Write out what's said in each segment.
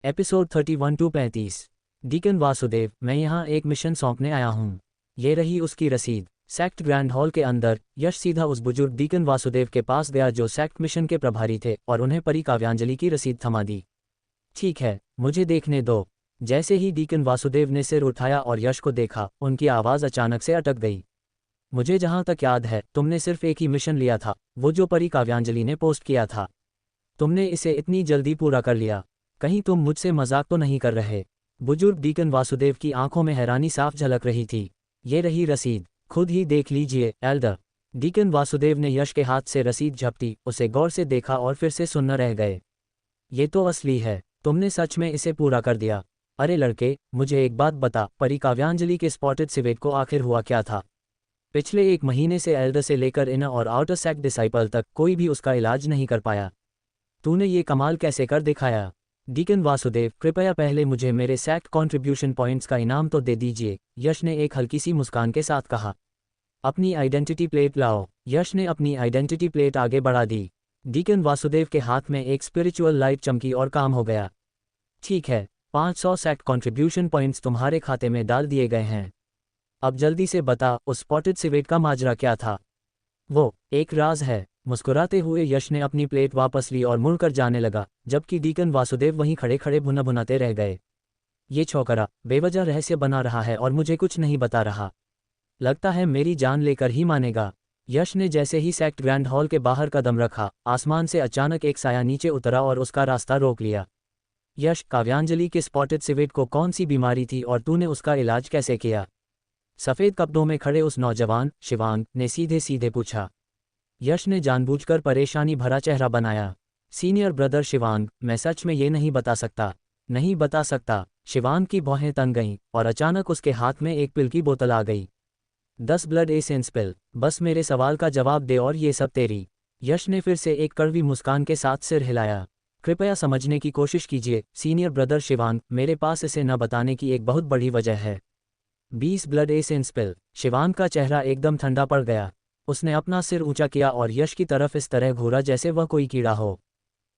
Episode 31 to 35। Deacon Vasudev, मैं यहाँ एक मिशन सौंपने आया हूँ। ये रही उसकी रसीद। सेक्ट ग्रैंड हॉल के अंदर यश सीधा उस बुजुर्ग डीकन वासुदेव के पास गया जो सेक्ट मिशन के प्रभारी थे और उन्हें परी काव्यांजलि की रसीद थमा दी। ठीक है, मुझे देखने दो। जैसे ही डीकन वासुदेव ने सिर उठाया और यश को देखा, उनकी आवाज़ अचानक से अटक गई। मुझे जहाँ तक याद है, तुमने सिर्फ एक ही मिशन लिया था, वो जो परी काव्यांजलि ने पोस्ट किया था। तुमने इसे इतनी जल्दी पूरा कर लिया। कहीं तुम मुझसे मजाक तो नहीं कर रहे? बुजुर्ग डीकन वासुदेव की आंखों में हैरानी साफ झलक रही थी। ये रही रसीद, खुद ही देख लीजिए एल्डर। डीकन वासुदेव ने यश के हाथ से रसीद झपटी, उसे गौर से देखा और फिर से सुन्न रह गए। ये तो असली है, तुमने सच में इसे पूरा कर दिया। अरे लड़के, मुझे एक बात बता, परी काव्यांजलि के स्पॉटेड सिवेट को आखिर हुआ क्या था? पिछले एक महीने से एल्डर से लेकर इनर और आउटर सेक्ट डिसाइपल तक कोई भी उसका इलाज नहीं कर पाया। तूने ये कमाल कैसे कर दिखाया? डीकन वासुदेव, कृपया पहले मुझे मेरे सेक्ट कॉन्ट्रीब्यूशन पॉइंट्स का इनाम तो दे दीजिए, यश ने एक हल्की सी मुस्कान के साथ कहा। अपनी आइडेंटिटी प्लेट लाओ। यश ने अपनी आइडेंटिटी प्लेट आगे बढ़ा दी। डीकन वासुदेव के हाथ में एक स्पिरिचुअल लाइट चमकी और काम हो गया। ठीक है, 500 सेक्ट कॉन्ट्रीब्यूशन पॉइंट्स तुम्हारे खाते में डाल दिए गए हैं। अब जल्दी से बता, उस स्पॉटेड सिवेट का माजरा क्या था? वो एक राज है। मुस्कुराते हुए यश ने अपनी प्लेट वापस ली और मुड़कर जाने लगा, जबकि डीकन वासुदेव वहीं खड़े खड़े भुनाभुनाते रह गए। ये छोकरा बेवजह रहस्य बना रहा है और मुझे कुछ नहीं बता रहा। लगता है मेरी जान लेकर ही मानेगा। यश ने जैसे ही सेक्ट ग्रैंड हॉल के बाहर कदम रखा, आसमान से अचानक एक साया नीचे उतरा और उसका रास्ता रोक लिया। यश, काव्यांजलि के स्पॉटेड सिवेट को कौन सी बीमारी थी और तूने उसका इलाज कैसे किया? सफ़ेद कपड़ों में खड़े उस नौजवान शिवांग ने सीधे सीधे पूछा। यश ने जानबूझकर परेशानी भरा चेहरा बनाया। सीनियर ब्रदर शिवांग, मैं सच में ये नहीं बता सकता। नहीं बता सकता? शिवांग की भौहें तन गईं और अचानक उसके हाथ में एक पिल की बोतल आ गई। 10 ब्लड एसेंस पिल। बस मेरे सवाल का जवाब दे और ये सब तेरी। यश ने फिर से एक कड़वी मुस्कान के साथ सिर हिलाया। कृपया समझने की कोशिश कीजिए सीनियर ब्रदर शिवांग, मेरे पास इसे न बताने की एक बहुत बड़ी वजह है। 20 ब्लड एसेंस पिल। शिवांग का चेहरा एकदम ठंडा पड़ गया। उसने अपना सिर ऊंचा किया और यश की तरफ इस तरह घूरा जैसे वह कोई कीड़ा हो।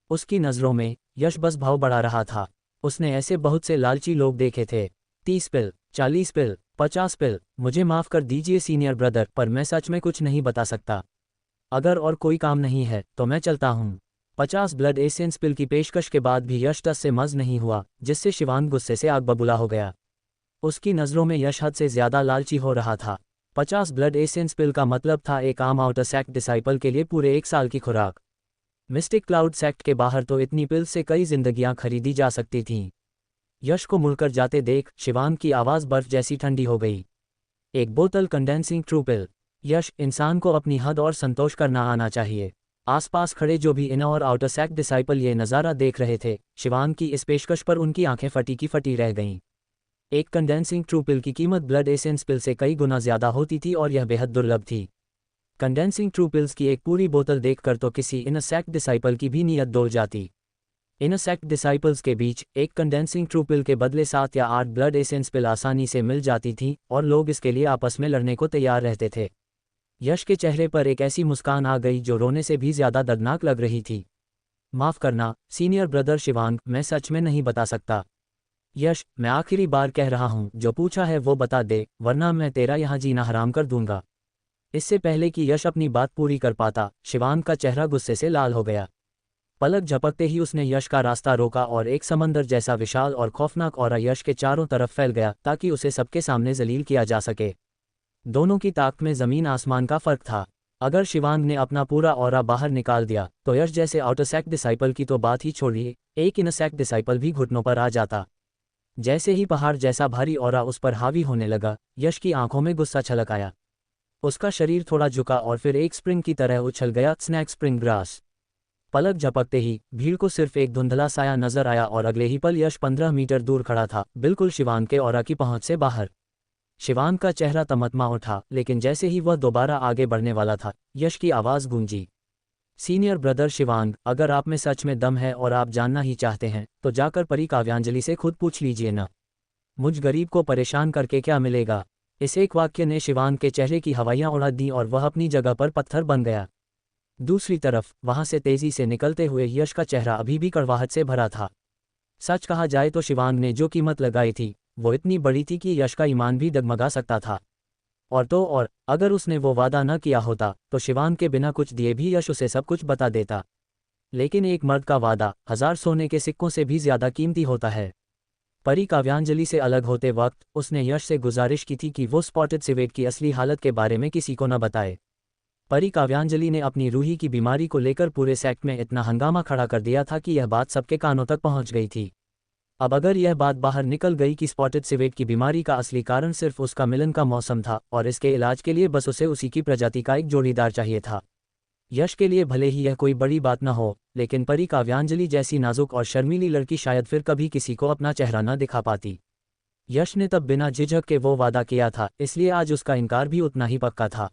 उसकी नज़रों में यश बस भाव बढ़ा रहा था। उसने ऐसे बहुत से लालची लोग देखे थे। 30 पिल, 40 पिल, 50 पिल। मुझे माफ़ कर दीजिए सीनियर ब्रदर, पर मैं सच में कुछ नहीं बता सकता। अगर और कोई काम नहीं है तो मैं चलता हूँ। 50 ब्लड एसेंस पिल की पेशकश के बाद भी यश टस से मज़ नहीं हुआ, जिससे शिवांग गुस्से से आग बबूला हो गया। उसकी नज़रों में यश हद से ज़्यादा लालची हो रहा था। 50 ब्लड एसेंस पिल का मतलब था एक आम आउटर सेक्ट डिसाइपल के लिए पूरे 1 साल की खुराक। मिस्टिक क्लाउड सेक्ट के बाहर तो इतनी पिल से कई जिंदगियां खरीदी जा सकती थीं। यश को मुड़कर जाते देख शिवांग की आवाज़ बर्फ जैसी ठंडी हो गई। एक बोतल कंडेंसिंग ट्रू पिल। यश, इंसान को अपनी हद और संतोष करना आना चाहिए। आसपास खड़े जो भी इनर और आउटर सेक्ट डिसाइपल ये नज़ारा देख रहे थे, शिवांग की इस पेशकश पर उनकी आंखें फटी की फटी रह गईं। एक कंडेंसिंग ट्रू पिल की कीमत ब्लड एसेंस पिल से कई गुना ज़्यादा होती थी और यह बेहद दुर्लभ थी। कंडेंसिंग ट्रू पिल्स की एक पूरी बोतल देखकर तो किसी इनर सेक्ट डिसाइपल की भी नीयत डोल जाती। इनर सेक्ट डिसाइपल्स के बीच एक कंडेंसिंग ट्रू पिल के बदले 7 या 8 ब्लड एसेंस पिल आसानी से मिल जाती थी और लोग इसके लिए आपस में लड़ने को तैयार रहते थे। यश के चेहरे पर एक ऐसी मुस्कान आ गई जो रोने से भी ज़्यादा दर्दनाक लग रही थी। माफ़ करना सीनियर ब्रदर शिवांग, मैं सच में नहीं बता सकता। यश, मैं आखिरी बार कह रहा हूँ, जो पूछा है वो बता दे, वरना मैं तेरा यहाँ जीना हराम कर दूंगा। इससे पहले कि यश अपनी बात पूरी कर पाता, शिवांग का चेहरा गुस्से से लाल हो गया। पलक झपकते ही उसने यश का रास्ता रोका और एक समंदर जैसा विशाल और खौफनाक ऑरा यश के चारों तरफ फैल गया ताकि उसे सबके सामने जलील किया जा सके। दोनों की ताकत में ज़मीन आसमान का फर्क था। अगर शिवांग ने अपना पूरा ऑरा बाहर निकाल दिया तो यश जैसे आउटर सेक्ट डिसाइपल की तो बात ही छोड़िए, एक इनर सेक्ट डिसाइपल भी घुटनों पर आ जाता। जैसे ही पहाड़ जैसा भारी ऑरा उस पर हावी होने लगा, यश की आंखों में गुस्सा छलक आया। उसका शरीर थोड़ा झुका और फिर एक स्प्रिंग की तरह उछल गया, स्नैक स्प्रिंग ग्रास। पलक झपकते ही भीड़ को सिर्फ एक धुंधला साया नजर आया और अगले ही पल यश 15 मीटर दूर खड़ा था, बिल्कुल शिवांग के ऑरा की पहुंच से बाहर। शिवांग का चेहरा तमतमा उठा, लेकिन जैसे ही वह दोबारा आगे बढ़ने वाला था, यश की आवाज़ गूंजी। सीनियर ब्रदर शिवांग, अगर आप में सच में दम है और आप जानना ही चाहते हैं तो जाकर परी काव्यांजलि से खुद पूछ लीजिए ना। मुझ गरीब को परेशान करके क्या मिलेगा? इस एक वाक्य ने शिवांग के चेहरे की हवाइयां उड़ा दी और वह अपनी जगह पर पत्थर बन गया। दूसरी तरफ वहां से तेजी से निकलते हुए यश का चेहरा अभी भी कड़वाहट से भरा था। सच कहा जाए तो शिवांग ने जो कीमत लगाई थी वो इतनी बड़ी थी कि यश का ईमान भी डगमगा सकता था। और अगर उसने वो वादा न किया होता तो शिवांग के बिना कुछ दिए भी यश उसे सब कुछ बता देता। लेकिन एक मर्द का वादा 1000 सोने के सिक्कों से भी ज्यादा कीमती होता है। परी काव्यांजलि से अलग होते वक्त उसने यश से गुजारिश की थी कि वो स्पॉटेड सिवेट की असली हालत के बारे में किसी को न बताए। परी काव्यांजलि ने अपनी रूही की बीमारी को लेकर पूरे सेक्ट में इतना हंगामा खड़ा कर दिया था कि यह बात सबके कानों तक पहुंच गई थी। अब अगर यह बात बाहर निकल गई कि स्पॉटेड सिवेट की बीमारी का असली कारण सिर्फ उसका मिलन का मौसम था और इसके इलाज के लिए बस उसे उसी की प्रजाति का एक जोड़ीदार चाहिए था। यश के लिए भले ही यह कोई बड़ी बात न हो, लेकिन परी काव्यांजलि जैसी नाजुक और शर्मीली लड़की शायद फिर कभी किसी को अपना चेहरा न दिखा पाती। यश ने तब बिना झिझक के वो वादा किया था, इसलिए आज उसका इनकार भी उतना ही पक्का था।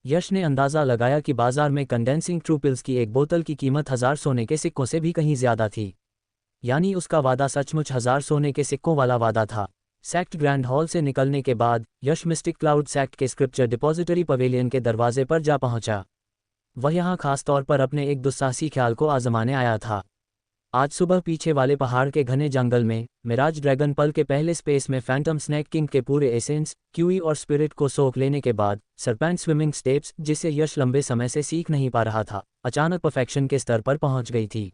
यश ने अंदाज़ा लगाया कि बाजार में कंडेंसिंग ट्रू पिल्स की एक बोतल की कीमत 1000 सोने के सिक्कों से भी कहीं ज्यादा थी। यानी उसका वादा सचमुच 1000 सोने के सिक्कों वाला वादा था। सेक्ट ग्रैंड हॉल से निकलने के बाद यश मिस्टिक क्लाउड सेक्ट के स्क्रिप्चर डिपॉजिटरी पवेलियन के दरवाजे पर जा पहुंचा। वह यहाँ खास तौर पर अपने एक दुस्साहसी ख्याल को आजमाने आया था। आज सुबह पीछे वाले पहाड़ के घने जंगल में मिराज ड्रैगन पल के पहले स्पेस में फैंटम स्नैक किंग के पूरे एसेंस, क्यूई और स्पिरिट को सोख लेने के बाद सरपेंट स्विमिंग स्टेप्स, जिसे यश लंबे समय से सीख नहीं पा रहा था, अचानक परफेक्शन के स्तर पर पहुंच गई थी।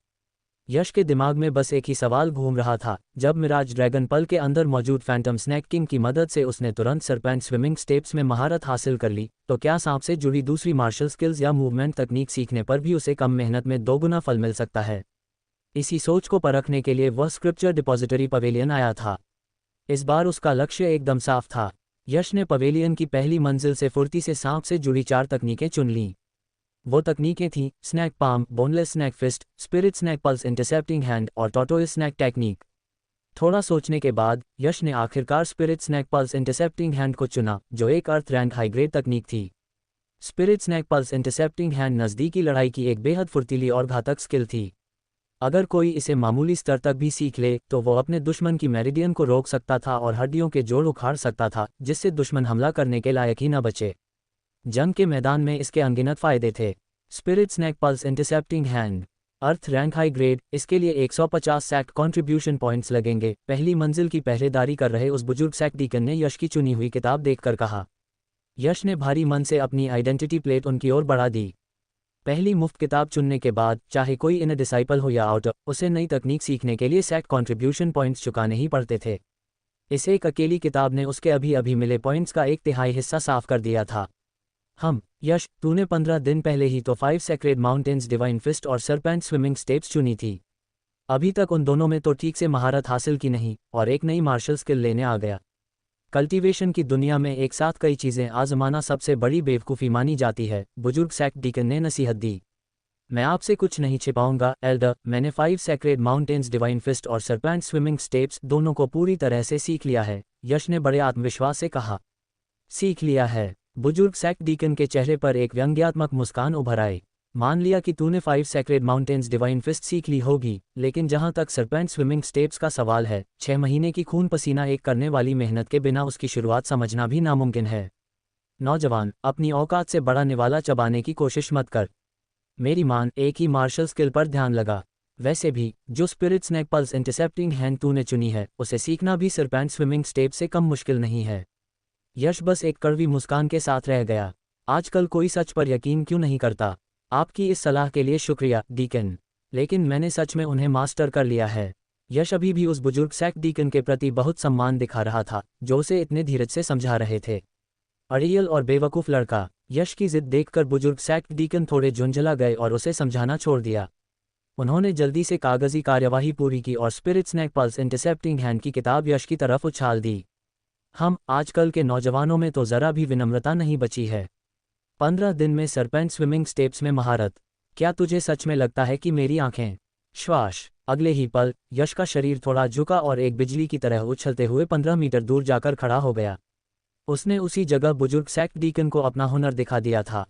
यश के दिमाग में बस एक ही सवाल घूम रहा था, जब मिराज ड्रैगन पल के अंदर मौजूद फैंटम स्नैक किंग की मदद से उसने तुरंत सरपेंट स्विमिंग स्टेप्स में महारत हासिल कर ली, तो क्या सांप से जुड़ी दूसरी मार्शल स्किल्स या मूवमेंट तकनीक सीखने पर भी उसे कम मेहनत में 2 गुना फल मिल सकता है। इसी सोच को परखने के लिए वह स्क्रिप्चर डिपॉजिटरी पवेलियन आया था। इस बार उसका लक्ष्य एकदम साफ था। यश ने पवेलियन की पहली मंजिल से फुर्ती से सांप से जुड़ी 4 तकनीकें चुन लीं। वो तकनीकें थीं snake palm, boneless snake fist, spirit snack pulse intercepting hand और टॉर्टोइस स्नैक टेक्निक। थोड़ा सोचने के बाद यश ने आखिरकार spirit snack pulse intercepting hand को चुना, जो एक अर्थ रैंक हाईग्रेड तकनीक थी। Spirit snack pulse intercepting hand नज़दीकी लड़ाई की एक बेहद फुर्तीली और घातक स्किल थी। अगर कोई इसे मामूली स्तर तक भी सीख ले तो वो अपने दुश्मन की मेरिडियन को रोक सकता था और हड्डियों के जोड़ उखाड़ सकता था, जिससे दुश्मन हमला करने के लायक ही न बचे। जंग के मैदान में इसके अनगिनत फायदे थे। Spirit snack pulse intercepting hand earth rank high grade, इसके लिए 150 सैक्ट कॉन्ट्रीब्यूशन पॉइंट्स लगेंगे। पहली मंजिल की पहरेदारी कर रहे उस बुजुर्ग सेक्ट डीकन ने यश की चुनी हुई किताब देखकर कहा। यश ने भारी मन से अपनी आइडेंटिटी प्लेट उनकी ओर बढ़ा दी। पहली मुफ्त किताब चुनने के बाद चाहे कोई इनर डिसाइपल हो या आउटर, उसे नई तकनीक सीखने के लिए सैक्ट कॉन्ट्रीब्यूशन पॉइंट्स चुकाने ही पड़ते थे। इस एक अकेली किताब ने उसके अभी अभी मिले पॉइंट्स का 1/3 हिस्सा साफ कर दिया था। यश, तूने 15 दिन पहले ही तो 5 सेक्रेड माउंटेन्स, डिवाइन फिस्ट और सरपेंट स्विमिंग स्टेप्स चुनी थी। अभी तक उन दोनों में तो ठीक से महारत हासिल की नहीं और एक नई मार्शल स्किल लेने आ गया। कल्टीवेशन की दुनिया में एक साथ कई चीज़ें आजमाना सबसे बड़ी बेवकूफ़ी मानी जाती है, बुजुर्ग सेक्ट डीकन ने नसीहत दी। मैं आपसे कुछ नहीं छिपाऊंगा एल्डर, मैंने 5 सेक्रेड माउंटेन्स, डिवाइन फिस्ट और सरपेंट स्विमिंग स्टेप्स दोनों को पूरी तरह से सीख लिया है, यश ने बड़े आत्मविश्वास से कहा। सीख लिया है? बुजुर्ग सेक्ट डीकन के चेहरे पर एक व्यंग्यात्मक मुस्कान उभर आई। मान लिया कि तूने 5 सेक्रेड माउंटेन्स, डिवाइन फिस्ट सीख ली होगी, लेकिन जहां तक सरपेंट स्विमिंग स्टेप्स का सवाल है, 6 महीने की खून पसीना एक करने वाली मेहनत के बिना उसकी शुरुआत समझना भी नामुमकिन है। नौजवान, अपनी औकात से बड़ा निवाला चबाने की कोशिश मत कर। मेरी मान, एक ही मार्शल स्किल पर ध्यान लगा। वैसे भी जो spirit snack pulse intercepting hand तूने चुनी है, उसे सीखना भी सरपेंट स्विमिंग स्टेप से कम मुश्किल नहीं है। यश बस एक कड़वी मुस्कान के साथ रह गया। आजकल कोई सच पर यकीन क्यों नहीं करता? आपकी इस सलाह के लिए शुक्रिया डीकन, लेकिन मैंने सच में उन्हें मास्टर कर लिया है। यश अभी भी उस बुजुर्ग सेक्ट डीकन के प्रति बहुत सम्मान दिखा रहा था, जो उसे इतने धीरज से समझा रहे थे। अड़ियल और बेवकूफ़ लड़का। यश की जिद देखकर बुजुर्ग सेक्ट डीकन थोड़े झुंझला गए और उसे समझाना छोड़ दिया। उन्होंने जल्दी से कागजी कार्यवाही पूरी की और spirit snack pulse intercepting hand की किताब यश की तरफ उछाल दी। आजकल के नौजवानों में तो ज़रा भी विनम्रता नहीं बची है। 15 दिन में सरपेंट स्विमिंग स्टेप्स में महारत। क्या तुझे सच में लगता है कि मेरी आंखें? श्वास। अगले ही पल यश का शरीर थोड़ा झुका और एक बिजली की तरह उछलते हुए 15 मीटर दूर जाकर खड़ा हो गया। उसने उसी जगह बुजुर्ग सेक्ट डीकन को अपना हुनर दिखा दिया था।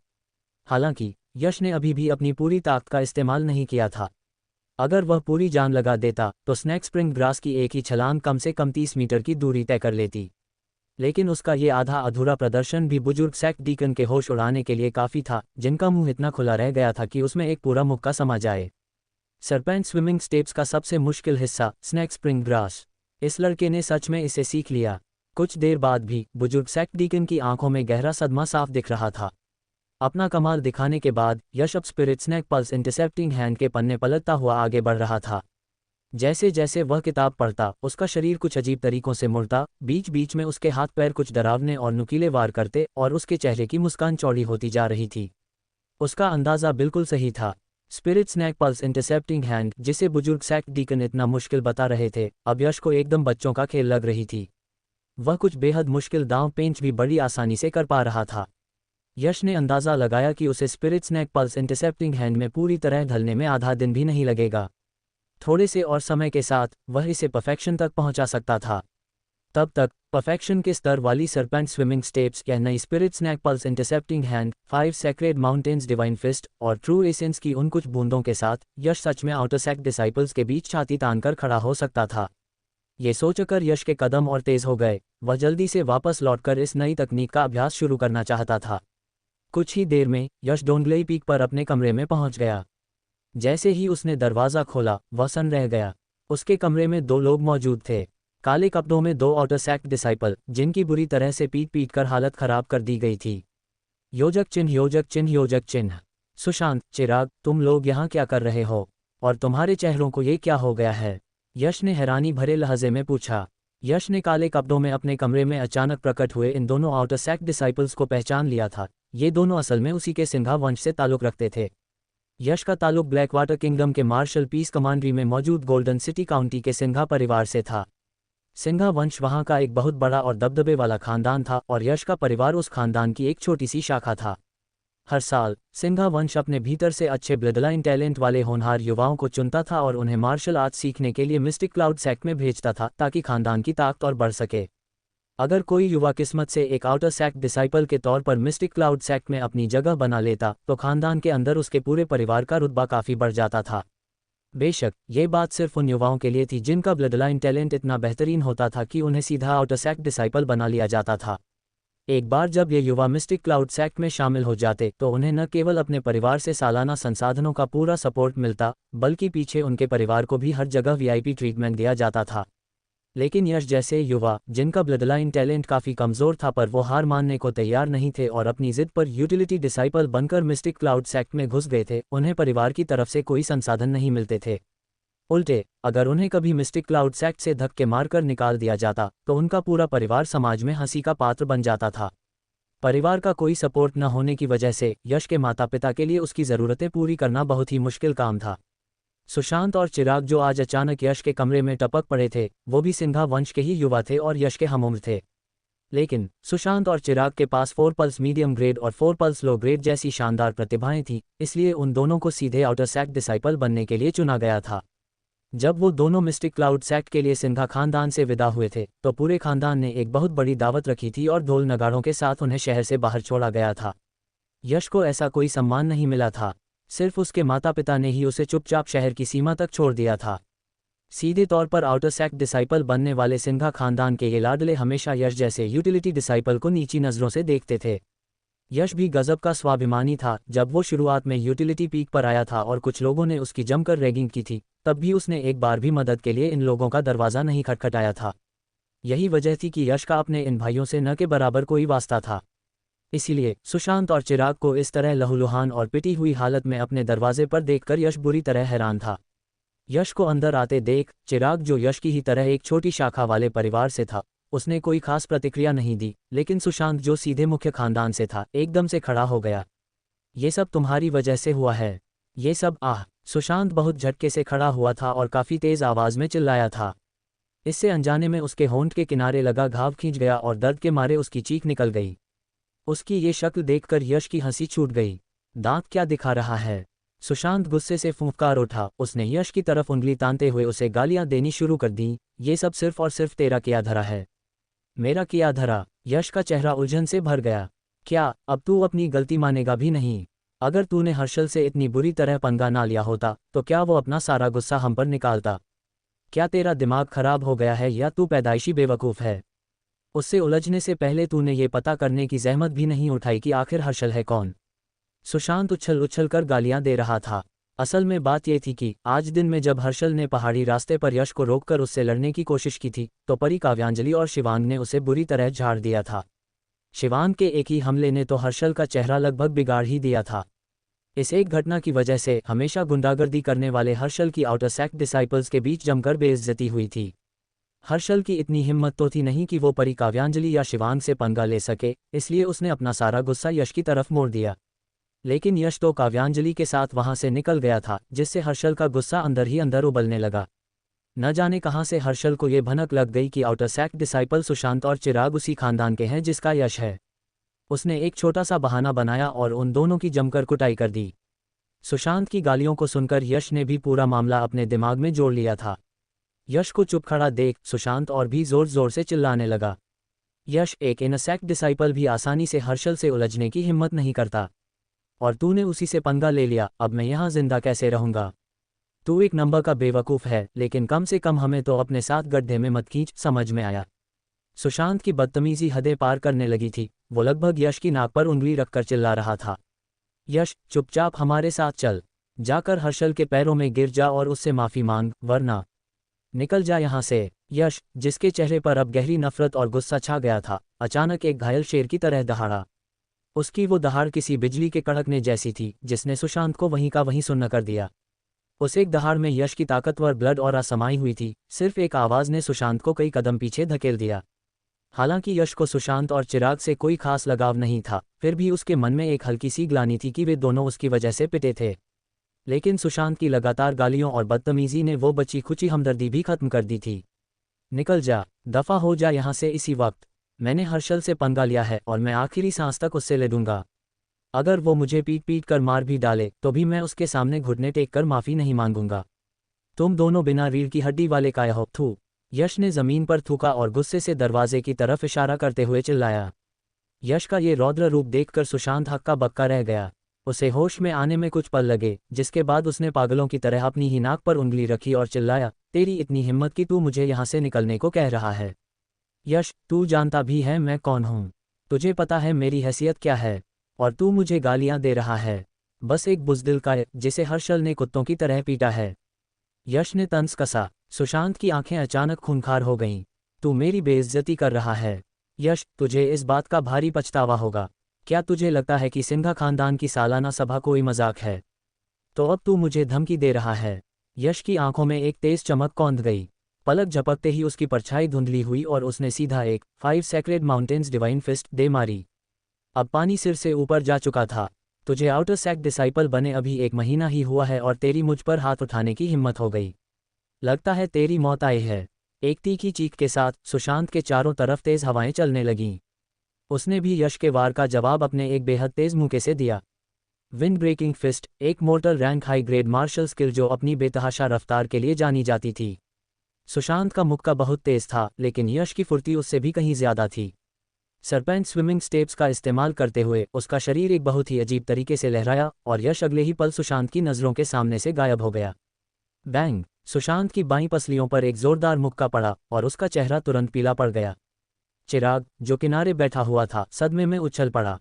हालांकि यश ने अभी भी अपनी पूरी ताकत का इस्तेमाल नहीं किया था। अगर वह पूरी जान लगा देता तो स्नैक स्प्रिंग ग्रास की एक ही छलांग कम से कम 30 मीटर की दूरी तय कर लेती। लेकिन उसका ये आधा अधूरा प्रदर्शन भी बुजुर्ग सेक्ट डीकन के होश उड़ाने के लिए काफ़ी था, जिनका मुंह इतना खुला रह गया था कि उसमें एक पूरा मुक्का समा जाए। सरपेंट स्विमिंग स्टेप्स का सबसे मुश्किल हिस्सा स्नैक स्प्रिंग ग्रास। इस लड़के ने सच में इसे सीख लिया। कुछ देर बाद भी बुजुर्ग सेक्ट डीकन की आंखों में गहरा सदमा साफ दिख रहा था। अपना कमाल दिखाने के बाद यश अब spirit snack pulse intercepting hand के पन्ने पलटता हुआ आगे बढ़ रहा था। जैसे जैसे वह किताब पढ़ता, उसका शरीर कुछ अजीब तरीकों से मुड़ता, बीच बीच में उसके हाथ पैर कुछ डरावने और नुकीले वार करते और उसके चेहरे की मुस्कान चौड़ी होती जा रही थी। उसका अंदाज़ा बिल्कुल सही था। Spirit snack pulse intercepting hand, जिसे बुजुर्ग सेक्ट डीकन इतना मुश्किल बता रहे थे, अब यश को एकदम बच्चों का खेल लग रही थी। वह कुछ बेहद मुश्किल दांव पेंच भी बड़ी आसानी से कर पा रहा था। यश ने अंदाज़ा लगाया कि उसे spirit snack pulse intercepting hand में पूरी तरह ढलने में आधा दिन भी नहीं लगेगा। थोड़े से और समय के साथ वह इसे परफेक्शन तक पहुंचा सकता था। तब तक परफेक्शन के स्तर वाली सरपेंट स्विमिंग स्टेप्स या नई spirit snack pulse intercepting hand, 5 sacred mountains divine fist और ट्रू एसेंस की उन कुछ बूंदों के साथ यश सच में आउटर सेक्ट डिसाइपल्स के बीच छाती तानकर खड़ा हो सकता था। ये सोचकर यश के कदम और तेज हो गए। वह जल्दी से वापस लौटकर इस नई तकनीक का अभ्यास शुरू करना चाहता था। कुछ ही देर में यश डोंगलेई पीक पर अपने कमरे में पहुंच गया। जैसे ही उसने दरवाज़ा खोला, वह सन्न रह गया। उसके कमरे में 2 लोग मौजूद थे, काले कपड़ों में 2 आउटर सेक्ट डिसाइपल, जिनकी बुरी तरह से पीट पीट कर हालत खराब कर दी गई थी। योजक चिन्ह, योजक चिन्ह, योजक चिन्ह। सुशांत, चिराग, तुम लोग यहाँ क्या कर रहे हो? और तुम्हारे चेहरों को ये क्या हो गया है? यश ने हैरानी भरे लहजे में पूछा। यश ने काले कपड़ों में अपने कमरे में अचानक प्रकट हुए इन दोनों आउटर सेक्ट डिसाइपल्स को पहचान लिया था। ये दोनों असल में उसी के सिंघा वंश से ताल्लुक़ रखते थे। यश का ताल्लुक ब्लैक वाटर किंगडम के मार्शल पीस कमांड्री में मौजूद गोल्डन सिटी काउंटी के सिंघा परिवार से था। सिंघा वंश वहां का एक बहुत बड़ा और दबदबे वाला खानदान था और यश का परिवार उस खानदान की एक छोटी सी शाखा था। हर साल सिंघा वंश अपने भीतर से अच्छे ब्लडलाइन टैलेंट वाले होनहार युवाओं को चुनता था और उन्हें मार्शल आर्ट सीखने के लिए मिस्टिक क्लाउड सेक्ट में भेजता था, ताकि खानदान की ताकत और बढ़ सके। अगर कोई युवा किस्मत से एक आउटर सेक्ट डिसाइपल के तौर पर मिस्टिक क्लाउड सेक्ट में अपनी जगह बना लेता, तो खानदान के अंदर उसके पूरे परिवार का रुतबा काफ़ी बढ़ जाता था। बेशक ये बात सिर्फ उन युवाओं के लिए थी जिनका ब्लडलाइन टैलेंट इतना बेहतरीन होता था कि उन्हें सीधा आउटर सेक्ट डिसाइपल बना लिया जाता था। एक बार जब ये युवा मिस्टिक क्लाउड सेक्ट में शामिल हो जाते, तो उन्हें न केवल अपने परिवार से सालाना संसाधनों का पूरा सपोर्ट मिलता, बल्कि पीछे उनके परिवार को भी हर जगह वीआईपी ट्रीटमेंट दिया जाता था। लेकिन यश जैसे युवा, जिनका ब्लडलाइन टैलेंट काफ़ी कमज़ोर था, पर वो हार मानने को तैयार नहीं थे और अपनी ज़िद पर यूटिलिटी डिसाइपल बनकर मिस्टिक क्लाउड सेक्ट में घुस गए थे, उन्हें परिवार की तरफ से कोई संसाधन नहीं मिलते थे। उल्टे, अगर उन्हें कभी मिस्टिक क्लाउड सेक्ट से धक्के मारकर निकाल दिया जाता, तो उनका पूरा परिवार समाज में हंसी का पात्र बन जाता था। परिवार का कोई सपोर्ट न होने की वजह से यश के माता पिता के लिए उसकी ज़रूरतें पूरी करना बहुत ही मुश्किल काम था। सुशांत और चिराग, जो आज अचानक यश के कमरे में टपक पड़े थे, वो भी सिंघा वंश के ही युवा थे और यश के हमउम्र थे। लेकिन सुशांत और चिराग के पास 4 पल्स मीडियम ग्रेड और 4 पल्स लो ग्रेड जैसी शानदार प्रतिभाएं थीं, इसलिए उन दोनों को सीधे आउटर सेक्ट डिसाइपल बनने के लिए चुना गया था। जब वो दोनों मिस्टिक क्लाउड सेक्ट के लिए सिंघा खानदान से विदा हुए थे, तो पूरे खानदान ने एक बहुत बड़ी दावत रखी थी और ढोल नगाड़ों के साथ उन्हें शहर से बाहर छोड़ा गया था। यश को ऐसा कोई सम्मान नहीं मिला था, सिर्फ उसके माता पिता ने ही उसे चुपचाप शहर की सीमा तक छोड़ दिया था। सीधे तौर पर आउटर सेक्ट डिसाइपल बनने वाले सिंघा खानदान के ये लाडले हमेशा यश जैसे यूटिलिटी डिसाइपल को नीची नज़रों से देखते थे। यश भी गजब का स्वाभिमानी था। जब वो शुरुआत में यूटिलिटी पीक पर आया था और कुछ लोगों ने उसकी जमकर रैगिंग की थी, तब भी उसने एक बार भी मदद के लिए इन लोगों का दरवाज़ा नहीं खटखटाया था। यही वजह थी कि यश का अपने इन भाइयों से न के बराबर कोई वास्ता था। इसीलिए सुशांत और चिराग को इस तरह लहूलुहान और पिटी हुई हालत में अपने दरवाजे पर देखकर यश बुरी तरह हैरान था। यश को अंदर आते देख चिराग, जो यश की ही तरह एक छोटी शाखा वाले परिवार से था, उसने कोई खास प्रतिक्रिया नहीं दी, लेकिन सुशांत, जो सीधे मुख्य खानदान से था, एकदम से खड़ा हो गया। ये सब तुम्हारी वजह से हुआ है, ये सब। सुशांत बहुत झटके से खड़ा हुआ था और काफ़ी तेज़ आवाज़ में चिल्लाया था। इससे अनजाने में उसके होंठ के किनारे लगा घाव खींच गया और दर्द के मारे उसकी चीख निकल गई। उसकी ये शक्ल देखकर यश की हंसी छूट गई। दांत क्या दिखा रहा है? सुशांत गुस्से से फुंकार उठा। उसने यश की तरफ उंगली तानते हुए उसे गालियां देनी शुरू कर दी। ये सब सिर्फ और सिर्फ तेरा किया धरा है। मेरा किया धरा? यश का चेहरा उलझन से भर गया। क्या अब तू अपनी गलती मानेगा भी नहीं? अगर तूने हर्षल से इतनी बुरी तरह पंगा ना लिया होता, तो क्या वो अपना सारा गुस्सा हम पर निकालता? क्या तेरा दिमाग खराब हो गया है या तू पैदाइशी बेवकूफ़ है? उससे उलझने से पहले तूने ये पता करने की जहमत भी नहीं उठाई कि आखिर हर्षल है कौन? सुशांत उछल उछल कर गालियां दे रहा था। असल में बात ये थी कि आज दिन में जब हर्षल ने पहाड़ी रास्ते पर यश को रोककर उससे लड़ने की कोशिश की थी तो परी काव्यांजलि और शिवांग ने उसे बुरी तरह झाड़ दिया था। शिवांग के एक ही हमले ने तो हर्षल का चेहरा लगभग बिगाड़ ही दिया था। इस एक घटना की वजह से हमेशा गुंडागर्दी करने वाले हर्षल की आउटर सेक्ट डिसाइपल्स के बीच जमकर बेइज्जती हुई थी। हर्षल की इतनी हिम्मत तो थी नहीं कि वो परी काव्यांजलि या शिवांग से पंगा ले सके, इसलिए उसने अपना सारा गुस्सा यश की तरफ मोड़ दिया। लेकिन यश तो काव्यांजलि के साथ वहां से निकल गया था, जिससे हर्षल का गुस्सा अंदर ही अंदर उबलने लगा। न जाने कहां से हर्षल को ये भनक लग गई कि आउटर सेक्ट डिसाइपल सुशांत और चिराग उसी खानदान के हैं जिसका यश है। उसने एक छोटा सा बहाना बनाया और उन दोनों की जमकर कुटाई कर दी। सुशांत की गालियों को सुनकर यश ने भी पूरा मामला अपने दिमाग में जोड़ लिया था। यश को चुप खड़ा देख सुशांत और भी जोर जोर से चिल्लाने लगा। यश, एक इनर सेक्ट डिसाइपल भी आसानी से हर्षल से उलझने की हिम्मत नहीं करता, और तूने उसी से पंगा ले लिया। अब मैं यहाँ जिंदा कैसे रहूंगा? तू एक नंबर का बेवकूफ़ है, लेकिन कम से कम हमें तो अपने साथ गड्ढे में मत खींच, समझ में आया? सुशांत की बदतमीजी हदें पार करने लगी थी। वो लगभग यश की नाक पर उंगली रखकर चिल्ला रहा था। यश, चुपचाप हमारे साथ चल, जाकर हर्षल के पैरों में गिर जा और उससे माफ़ी मांग, वरना निकल जा यहाँ से। यश, जिसके चेहरे पर अब गहरी नफरत और गुस्सा छा गया था, अचानक एक घायल शेर की तरह दहाड़ा। उसकी वो दहाड़ किसी बिजली के कड़कने जैसी थी, जिसने सुशांत को वहीं का वहीं सुन्न कर दिया। उस एक दहाड़ में यश की ताकतवर ब्लड ऑरा समाई हुई थी। सिर्फ एक आवाज़ ने सुशांत को कई कदम पीछे धकेल दिया। हालांकि यश को सुशांत और चिराग से कोई खास लगाव नहीं था, फिर भी उसके मन में एक हल्की सी ग्लानि थी कि वे दोनों उसकी वजह से पिटे थे। लेकिन सुशांत की लगातार गालियों और बदतमीजी ने वो बची खुची हमदर्दी भी खत्म कर दी थी। निकल जा, दफा हो जा यहाँ से इसी वक्त। मैंने हर्षल से पंगा लिया है और मैं आखिरी सांस तक उससे लड़ूंगा। अगर वो मुझे पीट पीट कर मार भी डाले तो भी मैं उसके सामने घुटने टेक कर माफ़ी नहीं मांगूंगा। तुम दोनों बिना रीढ़ की हड्डी वाले काया हो। थू। यश ने ज़मीन पर थूका और गुस्से से दरवाजे की तरफ इशारा करते हुए चिल्लाया। यश का ये रौद्र रूप देखकर सुशांत हक्का बक्का रह गया। उसे होश में आने में कुछ पल लगे, जिसके बाद उसने पागलों की तरह अपनी ही नाक पर उंगली रखी और चिल्लाया, तेरी इतनी हिम्मत कि तू मुझे यहाँ से निकलने को कह रहा है? यश, तू जानता भी है मैं कौन हूँ? तुझे पता है मेरी हैसियत क्या है? और तू मुझे गालियाँ दे रहा है? बस एक बुज़दिल का जिसे हर्षल ने कुत्तों की तरह पीटा है। यश ने तंज कसा। सुशांत की आंखें अचानक खूंखार हो गईं। तू मेरी बेइज्जती कर रहा है। यश, तुझे इस बात का भारी पछतावा होगा। क्या तुझे लगता है कि सिंघा खानदान की सालाना सभा कोई मजाक है? तो अब तू मुझे धमकी दे रहा है? यश की आंखों में एक तेज चमक कौंध गई। पलक झपकते ही उसकी परछाई धुंधली हुई और उसने सीधा एक 5 सेक्रेड माउंटेन्स डिवाइन फिस्ट दे मारी। अब पानी सिर से ऊपर जा चुका था। तुझे आउटर सेक्ट डिसाइपल बने अभी 1 महीना ही हुआ है और तेरी मुझ पर हाथ उठाने की हिम्मत हो गई। लगता है तेरी मौत आई है। एक तीखी चीख के साथ सुशांत के चारों तरफ तेज हवाएं चलने लगीं। उसने भी यश के वार का जवाब अपने एक बेहद तेज मुक्के से दिया। विंड ब्रेकिंग फिस्ट, एक mortal rank high grade martial skill जो अपनी बेतहाशा रफ्तार के लिए जानी जाती थी। सुशांत का मुक्का बहुत तेज था, लेकिन यश की फुर्ती उससे भी कहीं ज्यादा थी। सरपेंट स्विमिंग स्टेप्स का इस्तेमाल करते हुए उसका शरीर एक बहुत ही अजीब तरीके से लहराया और यश अगले ही पल सुशांत की नज़रों के सामने से गायब हो गया। बैंग! सुशांत की बाईं पसलियों पर एक जोरदार मुक्का पड़ा और उसका चेहरा तुरंत पीला पड़ गया। चिराग, जो किनारे बैठा हुआ था, सदमे में उछल पड़ा।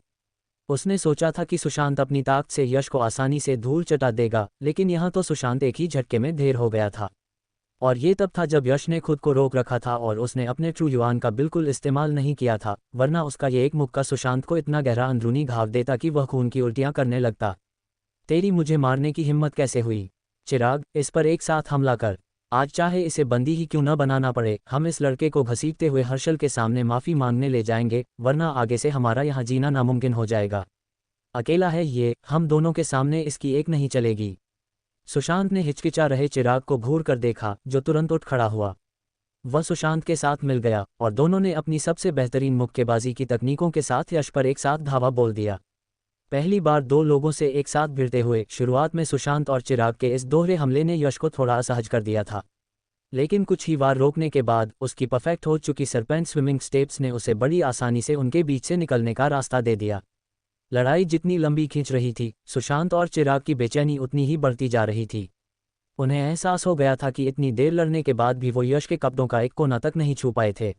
उसने सोचा था कि सुशांत अपनी ताकत से यश को आसानी से धूल चटा देगा, लेकिन यहाँ तो सुशांत एक ही झटके में ढेर हो गया था। और ये तब था जब यश ने खुद को रोक रखा था और उसने अपने ट्रू युआन का बिल्कुल इस्तेमाल नहीं किया था, वरना उसका ये एक मुक्का सुशांत को इतना गहरा अंदरूनी घाव देता कि वह खून की उल्टियां करने लगता। तेरी मुझे मारने की हिम्मत कैसे हुई? चिराग, इस पर एक साथ हमला कर। आज चाहे इसे बंदी ही क्यों न बनाना पड़े, हम इस लड़के को घसीटते हुए हर्षल के सामने माफ़ी मांगने ले जाएंगे, वरना आगे से हमारा यहाँ जीना नामुमकिन हो जाएगा। अकेला है ये, हम दोनों के सामने इसकी एक नहीं चलेगी। सुशांत ने हिचकिचा रहे चिराग को घूर कर देखा, जो तुरंत उठ खड़ा हुआ। वह सुशांत के साथ मिल गया और दोनों ने अपनी सबसे बेहतरीन मुक्केबाजी की तकनीकों के साथ यश पर एक साथ धावा बोल दिया। पहली बार 2 लोगों से एक साथ भिड़ते हुए शुरुआत में सुशांत और चिराग के इस दोहरे हमले ने यश को थोड़ा असहज कर दिया था, लेकिन कुछ ही बार रोकने के बाद उसकी परफेक्ट हो चुकी सरपेंट स्विमिंग स्टेप्स ने उसे बड़ी आसानी से उनके बीच से निकलने का रास्ता दे दिया। लड़ाई जितनी लंबी खींच रही थी, सुशांत और चिराग की बेचैनी उतनी ही बढ़ती जा रही थी। उन्हें एहसास हो गया था कि इतनी देर लड़ने के बाद भी वो यश के कपड़ों का एक कोना तक नहीं छू पाए थे।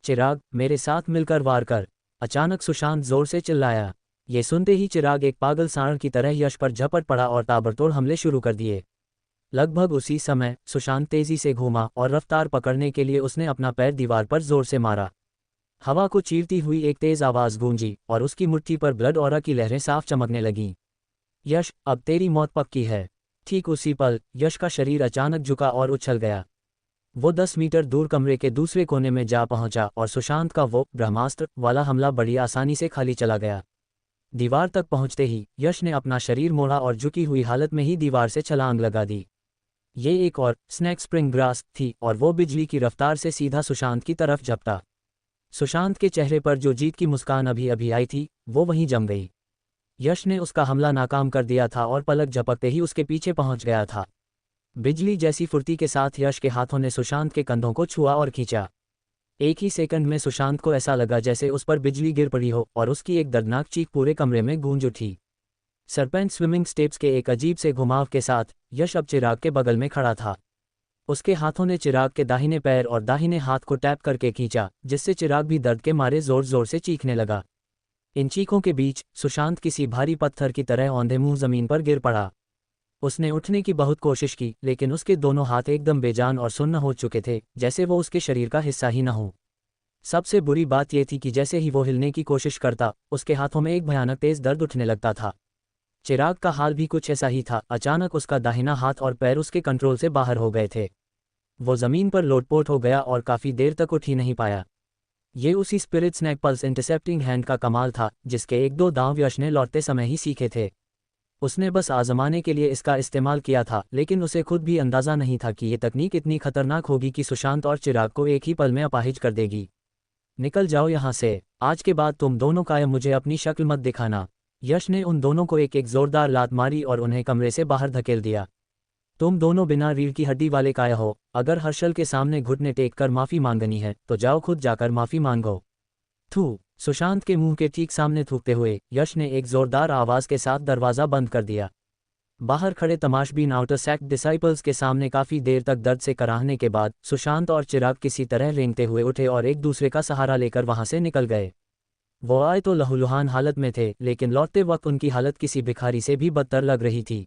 चिराग, मेरे साथ मिलकर वार कर! अचानक सुशांत जोर से चिल्लाया। ये सुनते ही चिराग एक पागल सांड की तरह यश पर झपट पड़ा और ताबड़तोड़ हमले शुरू कर दिए। लगभग उसी समय सुशांत तेजी से घूमा और रफ्तार पकड़ने के लिए उसने अपना पैर दीवार पर जोर से मारा। हवा को चीरती हुई एक तेज आवाज गूंजी और उसकी मुट्ठी पर ब्लड ऑरा की लहरें साफ चमकने लगीं। यश, अब तेरी मौत पक्की है। ठीक उसी पल यश का शरीर अचानक झुका और उछल गया। वो 10 मीटर दूर कमरे के दूसरे कोने में जा पहुंचा और सुशांत का वो ब्रह्मास्त्र वाला हमला बड़ी आसानी से खाली चला गया। दीवार तक पहुंचते ही यश ने अपना शरीर मोड़ा और झुकी हुई हालत में ही दीवार से छलांग लगा दी। ये एक और स्नैक स्प्रिंग ग्रास थी और वो बिजली की रफ्तार से सीधा सुशांत की तरफ झपटा। सुशांत के चेहरे पर जो जीत की मुस्कान अभी अभी आई थी वो वहीं जम गई। यश ने उसका हमला नाकाम कर दिया था और पलक झपकते ही उसके पीछे पहुंच गया था। बिजली जैसी फुर्ती के साथ यश के हाथों ने सुशांत के कंधों को छुआ और खींचा। एक ही सेकंड में सुशांत को ऐसा लगा जैसे उस पर बिजली गिर पड़ी हो और उसकी एक दर्दनाक चीख पूरे कमरे में गूंज उठी। सरपेंट स्विमिंग स्टेप्स के एक अजीब से घुमाव के साथ यश अब चिराग के बगल में खड़ा था। उसके हाथों ने चिराग के दाहिने पैर और दाहिने हाथ को टैप करके खींचा, जिससे चिराग भी दर्द के मारे जोर जोर से चीखने लगा। इन चीखों के बीच सुशांत किसी भारी पत्थर की तरह औंधे मुंह जमीन पर गिर पड़ा। उसने उठने की बहुत कोशिश की, लेकिन उसके दोनों हाथ एकदम बेजान और सुन्न हो चुके थे, जैसे वो उसके शरीर का हिस्सा ही न हो। सबसे बुरी बात यह थी कि जैसे ही वो हिलने की कोशिश करता, उसके हाथों में एक भयानक तेज दर्द उठने लगता था। चिराग का हाल भी कुछ ऐसा ही था। अचानक उसका दाहिना हाथ और पैर उसके कंट्रोल से बाहर हो गए थे। वो जमीन पर लोटपोट हो गया और काफी देर तक उठ ही नहीं पाया। ये उसी spirit snack pulse intercepting hand का कमाल था, जिसके एक दो दांव यश ने लौटते समय ही सीखे थे। उसने बस आजमाने के लिए इसका इस्तेमाल किया था, लेकिन उसे खुद भी अंदाजा नहीं था कि ये तकनीक इतनी खतरनाक होगी कि सुशांत और चिराग को एक ही पल में अपाहिज कर देगी। निकल जाओ यहाँ से, आज के बाद तुम दोनों का मुझे अपनी शक्ल मत दिखाना। यश ने उन दोनों को एक एक जोरदार लात मारी और उन्हें कमरे से बाहर धकेल दिया। तुम दोनों बिना रीढ़ की हड्डी वाले काय हो। अगर हर्षल के सामने घुटने टेक कर माफी मांगनी है तो जाओ खुद जाकर माफी मांगो। थू। सुशांत के मुंह के ठीक सामने थूकते हुए यश ने एक जोरदार आवाज के साथ दरवाजा बंद कर दिया। बाहर खड़े तमाशबीन आउटर सेक्ट डिसाइपल्स के सामने काफी देर तक दर्द से कराहने के बाद सुशांत और चिराग किसी तरह रेंगते हुए उठे और एक दूसरे का सहारा लेकर वहां से निकल गए। वो आए तो लहूलुहान हालत में थे, लेकिन लौटते वक्त उनकी हालत किसी भिखारी से भी बदतर लग रही थी।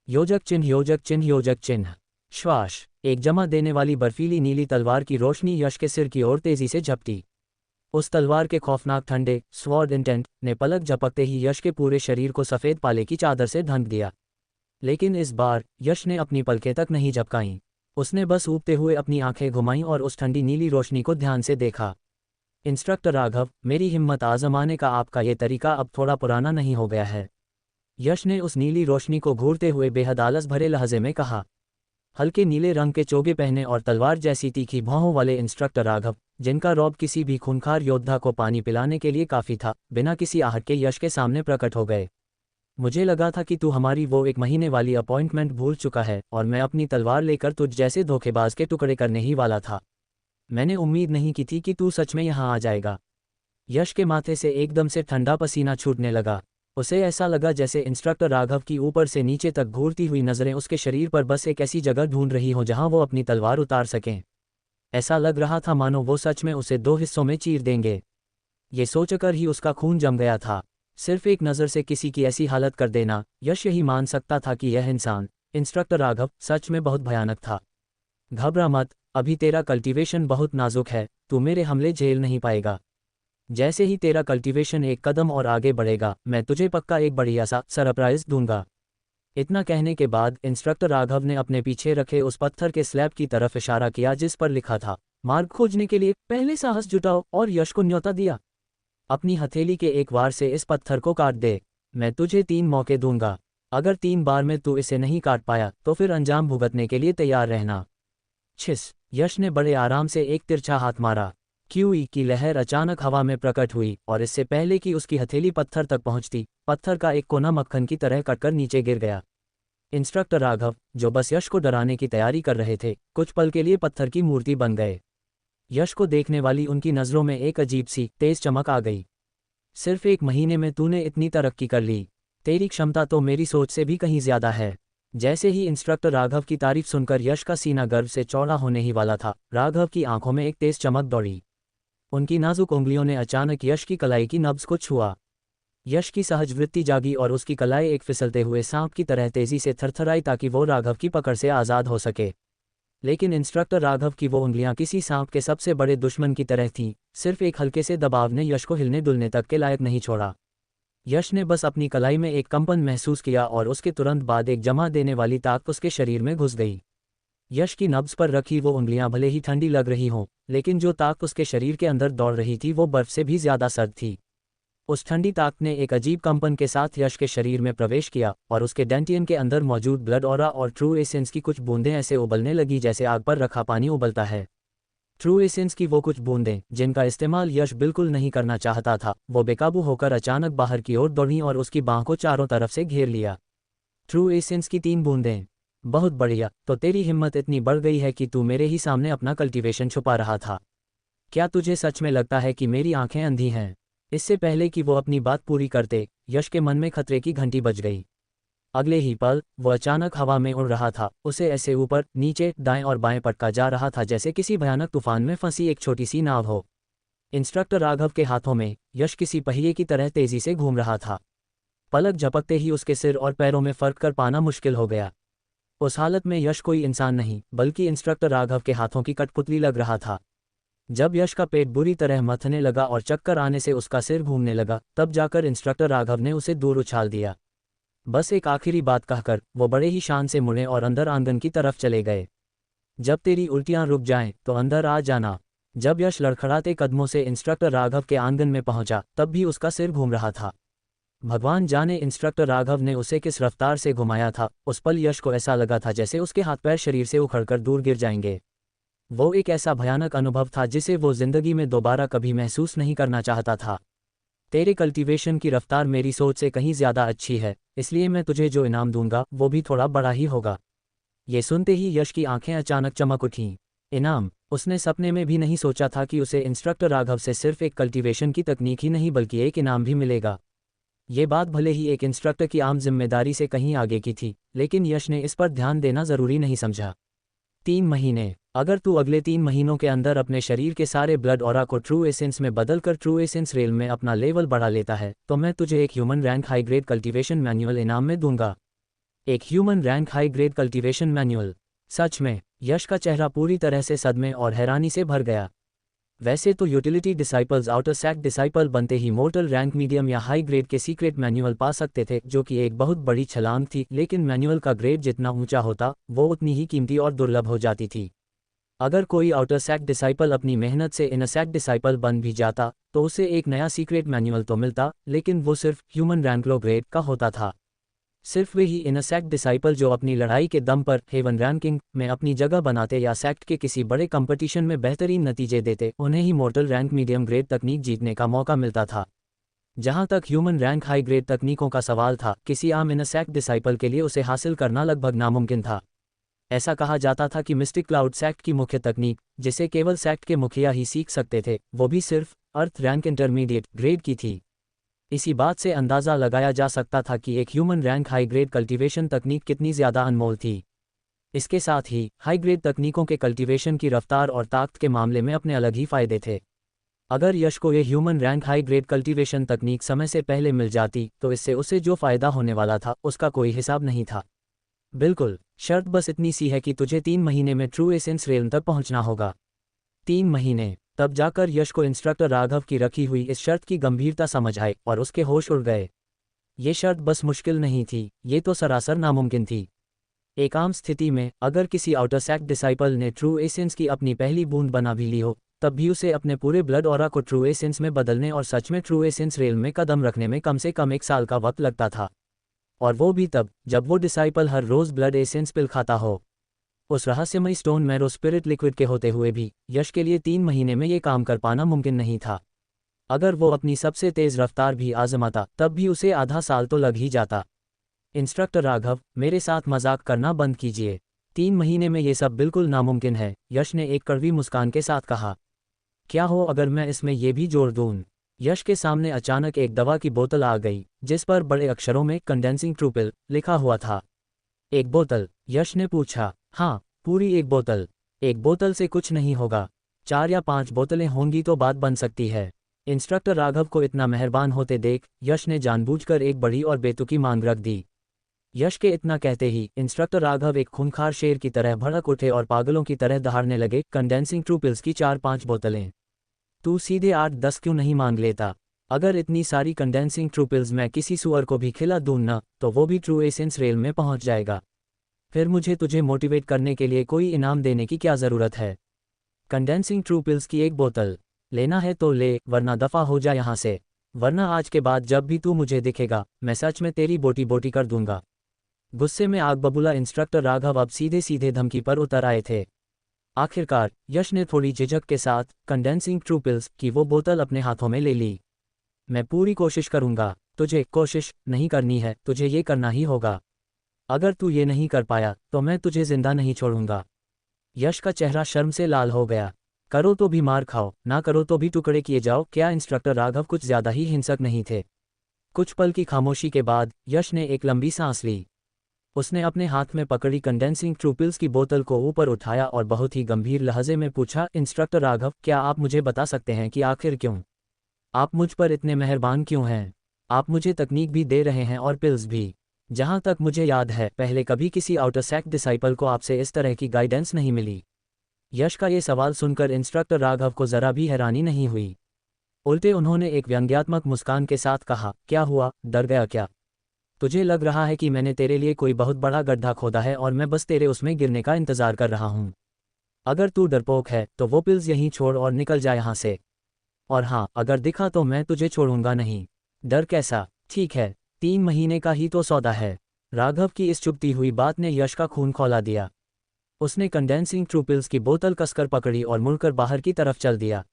योजक चिन्ह, योजक चिन्ह, योजक चिन्ह। श्वास। एक जमा देने वाली बर्फीली नीली तलवार की रोशनी यश के सिर की ओर तेजी से झपटी। उस तलवार के खौफनाक ठंडे स्वॉर्ड इंटेंट ने पलक झपकते ही यश के पूरे शरीर को सफेद पाले की चादर से ढंक दिया। लेकिन इस बार यश ने अपनी पलकें तक नहीं झपकाईं। उसने बस ऊबते हुए अपनी आंखें घुमाईं और उस ठंडी नीली रोशनी को ध्यान से देखा। इंस्ट्रक्टर राघव, मेरी हिम्मत आजमाने का आपका ये तरीका अब थोड़ा पुराना नहीं हो गया है? यश ने उस नीली रोशनी को घूरते हुए बेहद आलस भरे लहजे में कहा। हल्के नीले रंग के चोगे पहने और तलवार जैसी तीखी भौहों वाले इंस्ट्रक्टर राघव, जिनका रौब किसी भी खूंखार योद्धा को पानी पिलाने के लिए काफी था, बिना किसी आहट के यश के सामने प्रकट हो गए। मुझे लगा था कि तू हमारी वो 1 महीने वाली अपॉइंटमेंट भूल चुका है और मैं अपनी तलवार लेकर तुझ जैसे धोखेबाज के टुकड़े करने ही वाला था। मैंने उम्मीद नहीं की थी कि तू सच में यहाँ आ जाएगा। यश के माथे से एकदम से ठंडा पसीना छूटने लगा। उसे ऐसा लगा जैसे इंस्ट्रक्टर राघव की ऊपर से नीचे तक घूरती हुई नजरें उसके शरीर पर बस एक ऐसी जगह ढूंढ रही हो जहां वो अपनी तलवार उतार सकें। ऐसा लग रहा था मानो वो सच में उसे 2 हिस्सों में चीर देंगे। ये सोचकर ही उसका खून जम गया था। सिर्फ एक नज़र से किसी की ऐसी हालत कर देना, यश यही मान सकता था कि यह इंसान, इंस्ट्रक्टर राघव, सच में बहुत भयानक था। घबरा मत, अभी तेरा कल्टीवेशन बहुत नाजुक है, तू मेरे हमले झेल नहीं पाएगा। जैसे ही तेरा कल्टीवेशन एक कदम और आगे बढ़ेगा, मैं तुझे पक्का एक बढ़िया सा सरप्राइज दूंगा। इतना कहने के बाद इंस्ट्रक्टर राघव ने अपने पीछे रखे उस पत्थर के स्लैब की तरफ इशारा किया जिस पर लिखा था, मार्ग खोजने के लिए पहले साहस जुटाओ, और यश को न्योता दिया। अपनी हथेली के एक वार से इस पत्थर को काट दे। मैं तुझे 3 मौके दूंगा। अगर 3 बार में तू इसे नहीं काट पाया तो फिर अंजाम भुगतने के लिए तैयार रहना। छिस। यश ने बड़े आराम से एक तिरछा हाथ मारा। क्यूई की लहर अचानक हवा में प्रकट हुई और इससे पहले कि उसकी हथेली पत्थर तक पहुंचती, पत्थर का एक कोना मक्खन की तरह कटकर नीचे गिर गया। इंस्ट्रक्टर राघव, जो बस यश को डराने की तैयारी कर रहे थे, कुछ पल के लिए पत्थर की मूर्ति बन गए। यश को देखने वाली उनकी नज़रों में एक अजीब सी तेज चमक आ गई। सिर्फ 1 महीने में तूने इतनी तरक्की कर ली। तेरी क्षमता तो मेरी सोच से भी कहीं ज्यादा है। जैसे ही इंस्ट्रक्टर राघव की तारीफ सुनकर यश का सीना गर्व से चौड़ा होने ही वाला था, राघव की आंखों में एक तेज चमक दौड़ी। उनकी नाजुक उंगलियों ने अचानक यश की कलाई की नब्ज को छुआ। यश की सहज वृत्ति जागी और उसकी कलाई एक फिसलते हुए सांप की तरह तेजी से थरथराई ताकि वो राघव की पकड़ से आज़ाद हो सके। लेकिन इंस्ट्रक्टर राघव की वो उंगलियां किसी सांप के सबसे बड़े दुश्मन की तरह थीं, सिर्फ एक हल्के से दबाव ने यश को हिलने डुलने तक के लायक नहीं छोड़ा। यश ने बस अपनी कलाई में एक कंपन महसूस किया और उसके तुरंत बाद एक जमा देने वाली ताकत उसके शरीर में घुस गई। यश की नब्ज पर रखी वो उंगलियां भले ही ठंडी लग रही हों, लेकिन जो ताकत उसके शरीर के अंदर दौड़ रही थी वो बर्फ से भी ज्यादा सर्द थी। उस ठंडी ताकत ने एक अजीब कंपन के साथ यश के शरीर में प्रवेश किया और उसके डेंटियन के अंदर मौजूद ब्लड ऑरा और ट्रू एसेंस की कुछ बूंदें ऐसे उबलने लगी जैसे आग पर रखा पानी उबलता है। ट्रू एसेंस की वो कुछ बूंदें जिनका इस्तेमाल यश बिल्कुल नहीं करना चाहता था, वो बेकाबू होकर अचानक बाहर की ओर दौड़ी और उसकी बांह को चारों तरफ से घेर लिया। ट्रू एसेंस की 3 बूंदें। बहुत बढ़िया, तो तेरी हिम्मत इतनी बढ़ गई है कि तू मेरे ही सामने अपना कल्टीवेशन छुपा रहा था। क्या तुझे सच में लगता है कि मेरी आंखें अंधी हैं? इससे पहले कि वो अपनी बात पूरी करते, यश के मन में खतरे की घंटी बज गई। अगले ही पल वो अचानक हवा में उड़ रहा था, उसे ऐसे ऊपर नीचे दाएं और बाएं पटका जा रहा था जैसे किसी भयानक तूफान में फंसी एक छोटी सी नाव हो। इंस्ट्रक्टर राघव के हाथों में यश किसी पहिए की तरह तेजी से घूम रहा था। पलक झपकते ही उसके सिर और पैरों में फर्क कर पाना मुश्किल हो गया। उस हालत में यश कोई इंसान नहीं बल्कि इंस्ट्रक्टर राघव के हाथों की कठपुतली लग रहा था। जब यश का पेट बुरी तरह मथने लगा और चक्कर आने से उसका सिर घूमने लगा, तब जाकर इंस्ट्रक्टर राघव ने उसे दूर उछाल दिया। बस एक आखिरी बात कहकर वो बड़े ही शान से मुड़े और अंदर आंगन की तरफ चले गए। जब तेरी उल्टियां रुक जाएं तो अंदर आ जाना। जब यश लड़खड़ाते कदमों से इंस्ट्रक्टर राघव के आंगन में पहुंचा, तब भी उसका सिर घूम रहा था। भगवान जाने इंस्ट्रक्टर राघव ने उसे किस रफ्तार से घुमाया था। उस पल यश को ऐसा लगा था जैसे उसके हाथ पैर शरीर से उखड़कर दूर गिर जाएंगे। वो एक ऐसा भयानक अनुभव था जिसे वो जिंदगी में दोबारा कभी महसूस नहीं करना चाहता था। तेरे कल्टीवेशन की रफ्तार मेरी सोच से कहीं ज्यादा अच्छी है, इसलिए मैं तुझे जो इनाम दूंगा वो भी थोड़ा बड़ा ही होगा। ये सुनते ही यश की आंखें अचानक चमक उठीं। इनाम? उसने सपने में भी नहीं सोचा था कि उसे इंस्ट्रक्टर राघव से सिर्फ एक कल्टीवेशन की तकनीक ही नहीं बल्कि एक इनाम भी मिलेगा। ये बात भले ही एक इंस्ट्रक्टर की आम जिम्मेदारी से कहीं आगे की थी, लेकिन यश ने इस पर ध्यान देना जरूरी नहीं समझा। 3 महीने। अगर तू अगले 3 महीनों के अंदर अपने शरीर के सारे ब्लड ऑरा को ट्रू एसेंस में बदलकर ट्रू एसेंस रेल में अपना लेवल बढ़ा लेता है, तो मैं तुझे एक human rank high grade cultivation manual इनाम में दूंगा। एक human rank high grade cultivation manual? सच में? यश का चेहरा पूरी तरह से सदमे और हैरानी से भर गया। वैसे तो utility disciples outer sect disciple बनते ही मोर्टल रैंक मीडियम या हाई ग्रेड के सीक्रेट मैनुअल पा सकते थे, जो कि एक बहुत बड़ी छलांग थी, लेकिन मैनुअल का ग्रेड जितना ऊंचा होता वो उतनी ही कीमती और दुर्लभ हो जाती थी। अगर कोई आउटर सैक डिसाइपल अपनी मेहनत से इनर सैक डिसाइपल बन भी जाता तो उसे एक नया सीक्रेट मैनुअल तो मिलता, लेकिन वो सिर्फ ह्यूमन रैंक लो ग्रेड का होता था। सिर्फ वे ही इनर सैक डिसाइपल जो अपनी लड़ाई के दम पर हेवन रैंकिंग में अपनी जगह बनाते या सैक्ट के किसी बड़े कंपटीशन में बेहतरीन नतीजे देते, उन्हें ही मोर्टल रैंक मीडियम ग्रेड तकनीक जीतने का मौका मिलता था। जहां तक ह्यूमन रैंक हाई ग्रेड तकनीकों का सवाल था, किसी आम इनर सैक डिसाइपल के लिए उसे हासिल करना लगभग नामुमकिन था। ऐसा कहा जाता था कि मिस्टिक क्लाउड सैक्ट की मुख्य तकनीक, जिसे केवल सैक्ट के मुखिया ही सीख सकते थे, वो भी सिर्फ अर्थ रैंक इंटरमीडिएट ग्रेड की थी। इसी बात से अंदाज़ा लगाया जा सकता था कि एक human rank high grade cultivation तकनीक कितनी ज़्यादा अनमोल थी। इसके साथ ही हाई ग्रेड तकनीकों के कल्टीवेशन की रफ्तार और ताकत के मामले में अपने अलग ही फ़ायदे थे। अगर यश को ये human rank high grade cultivation तकनीक समय से पहले मिल जाती तो इससे उसे जो फ़ायदा होने वाला था उसका कोई हिसाब नहीं था। बिल्कुल, शर्त बस इतनी सी है कि तुझे 3 महीने में ट्रू एसेंस रेल तक पहुंचना होगा। 3 महीने। तब जाकर यश को इंस्ट्रक्टर राघव की रखी हुई इस शर्त की गंभीरता समझ आई और उसके होश उड़ गए। ये शर्त बस मुश्किल नहीं थी, ये तो सरासर नामुमकिन थी। एक आम स्थिति में अगर किसी आउटर सैक डिसाइपल ने ट्रू एसेंस की अपनी पहली बूंद बना भी ली हो, तब भी उसे अपने पूरे ब्लड ऑरा को ट्रू एसेंस में बदलने और सच में ट्रू एसेंस रेल में कदम रखने में कम से कम 1 साल का वक्त लगता था। और वो भी तब जब वो डिसाइपल हर रोज ब्लड एसेंस पिल खाता हो। उस रहस्यमयी स्टोन मैरो स्पिरिट लिक्विड के होते हुए भी यश के लिए 3 महीने में ये काम कर पाना मुमकिन नहीं था। अगर वो अपनी सबसे तेज रफ्तार भी आजमाता तब भी उसे आधा साल तो लग ही जाता। इंस्ट्रक्टर राघव, मेरे साथ मजाक करना बंद कीजिए। 3 महीने में ये सब बिल्कुल नामुमकिन है, यश ने एक कड़वी मुस्कान के साथ कहा। क्या हो अगर मैं इसमें ये भी जोड़ दूं? यश के सामने अचानक एक दवा की बोतल आ गई जिस पर बड़े अक्षरों में कंडेंसिंग ट्रूपिल लिखा हुआ था। एक बोतल? यश ने पूछा। हाँ, पूरी एक बोतल। एक बोतल से कुछ नहीं होगा, 4 या 5 बोतलें होंगी तो बात बन सकती है। इंस्ट्रक्टर राघव को इतना मेहरबान होते देख यश ने जानबूझकर एक बड़ी और बेतुकी मांग रख दी। यश के इतना कहते ही इंस्ट्रक्टर राघव एक खूंखार शेर की तरह भड़क उठे और पागलों की तरह दहाड़ने लगे। कंडेंसिंग ट्रू पिल्स की 4-5 बोतलें? तू सीधे 8-10 क्यों नहीं मांग लेता? अगर इतनी सारी कंडेंसिंग ट्रू पिल्स मैं किसी सुअर को भी खिला दूं ना, तो वो भी ट्रू एसेंस रेल में पहुंच जाएगा। फिर मुझे तुझे मोटिवेट करने के लिए कोई इनाम देने की क्या ज़रूरत है? कंडेंसिंग ट्रू पिल्स की 1 बोतल लेना है तो ले, वरना दफ़ा हो जा यहाँ से, वरना आज के बाद जब भी तू मुझे दिखेगा मैं सच में तेरी बोटी बोटी कर दूंगा। गुस्से में आग बबूला इंस्ट्रक्टर राघव अब सीधे सीधे धमकी पर उतर आए थे। आखिरकार यश ने थोड़ी झिझक के साथ कंडेंसिंग ट्रू पिल्स की वो बोतल अपने हाथों में ले ली। मैं पूरी कोशिश करूंगा। तुझे कोशिश नहीं करनी है, तुझे ये करना ही होगा। अगर तू ये नहीं कर पाया तो मैं तुझे जिंदा नहीं छोड़ूंगा। यश का चेहरा शर्म से लाल हो गया। करो तो भी मार खाओ, ना करो तो भी टुकड़े किए जाओ। क्या इंस्ट्रक्टर राघव कुछ ज्यादा ही हिंसक नहीं थे? कुछ पल की खामोशी के बाद यश ने एक लंबी सांस ली। उसने अपने हाथ में पकड़ी कंडेंसिंग ट्रू पिल्स की बोतल को ऊपर उठाया और बहुत ही गंभीर लहजे में पूछा, इंस्ट्रक्टर राघव, क्या आप मुझे बता सकते हैं कि आखिर क्यों आप मुझ पर इतने मेहरबान क्यों हैं? आप मुझे तकनीक भी दे रहे हैं और पिल्स भी। जहां तक मुझे याद है पहले कभी किसी आउटर सेक्ट डिसाइपल को आपसे इस तरह की गाइडेंस नहीं मिली। यश का ये सवाल सुनकर इंस्ट्रक्टर राघव को जरा भी हैरानी नहीं हुई। उल्टे उन्होंने एक व्यंग्यात्मक मुस्कान के साथ कहा, क्या हुआ, डर गया क्या? तुझे लग रहा है कि मैंने तेरे लिए कोई बहुत बड़ा गड्ढा खोदा है और मैं बस तेरे उसमें गिरने का इंतजार कर रहा हूं। अगर तू डरपोक है तो वो पिल्स यहीं छोड़ और निकल जा यहां से। और हाँ, अगर दिखा तो मैं तुझे छोड़ूंगा नहीं। डर कैसा? ठीक है, 3 महीने का ही तो सौदा है। राघव की इस चुभती हुई बात ने यश का खून खौला दिया। उसने कंडेंसिंग ट्रू पिल्स की बोतल कसकर पकड़ी और मुड़कर बाहर की तरफ चल दिया।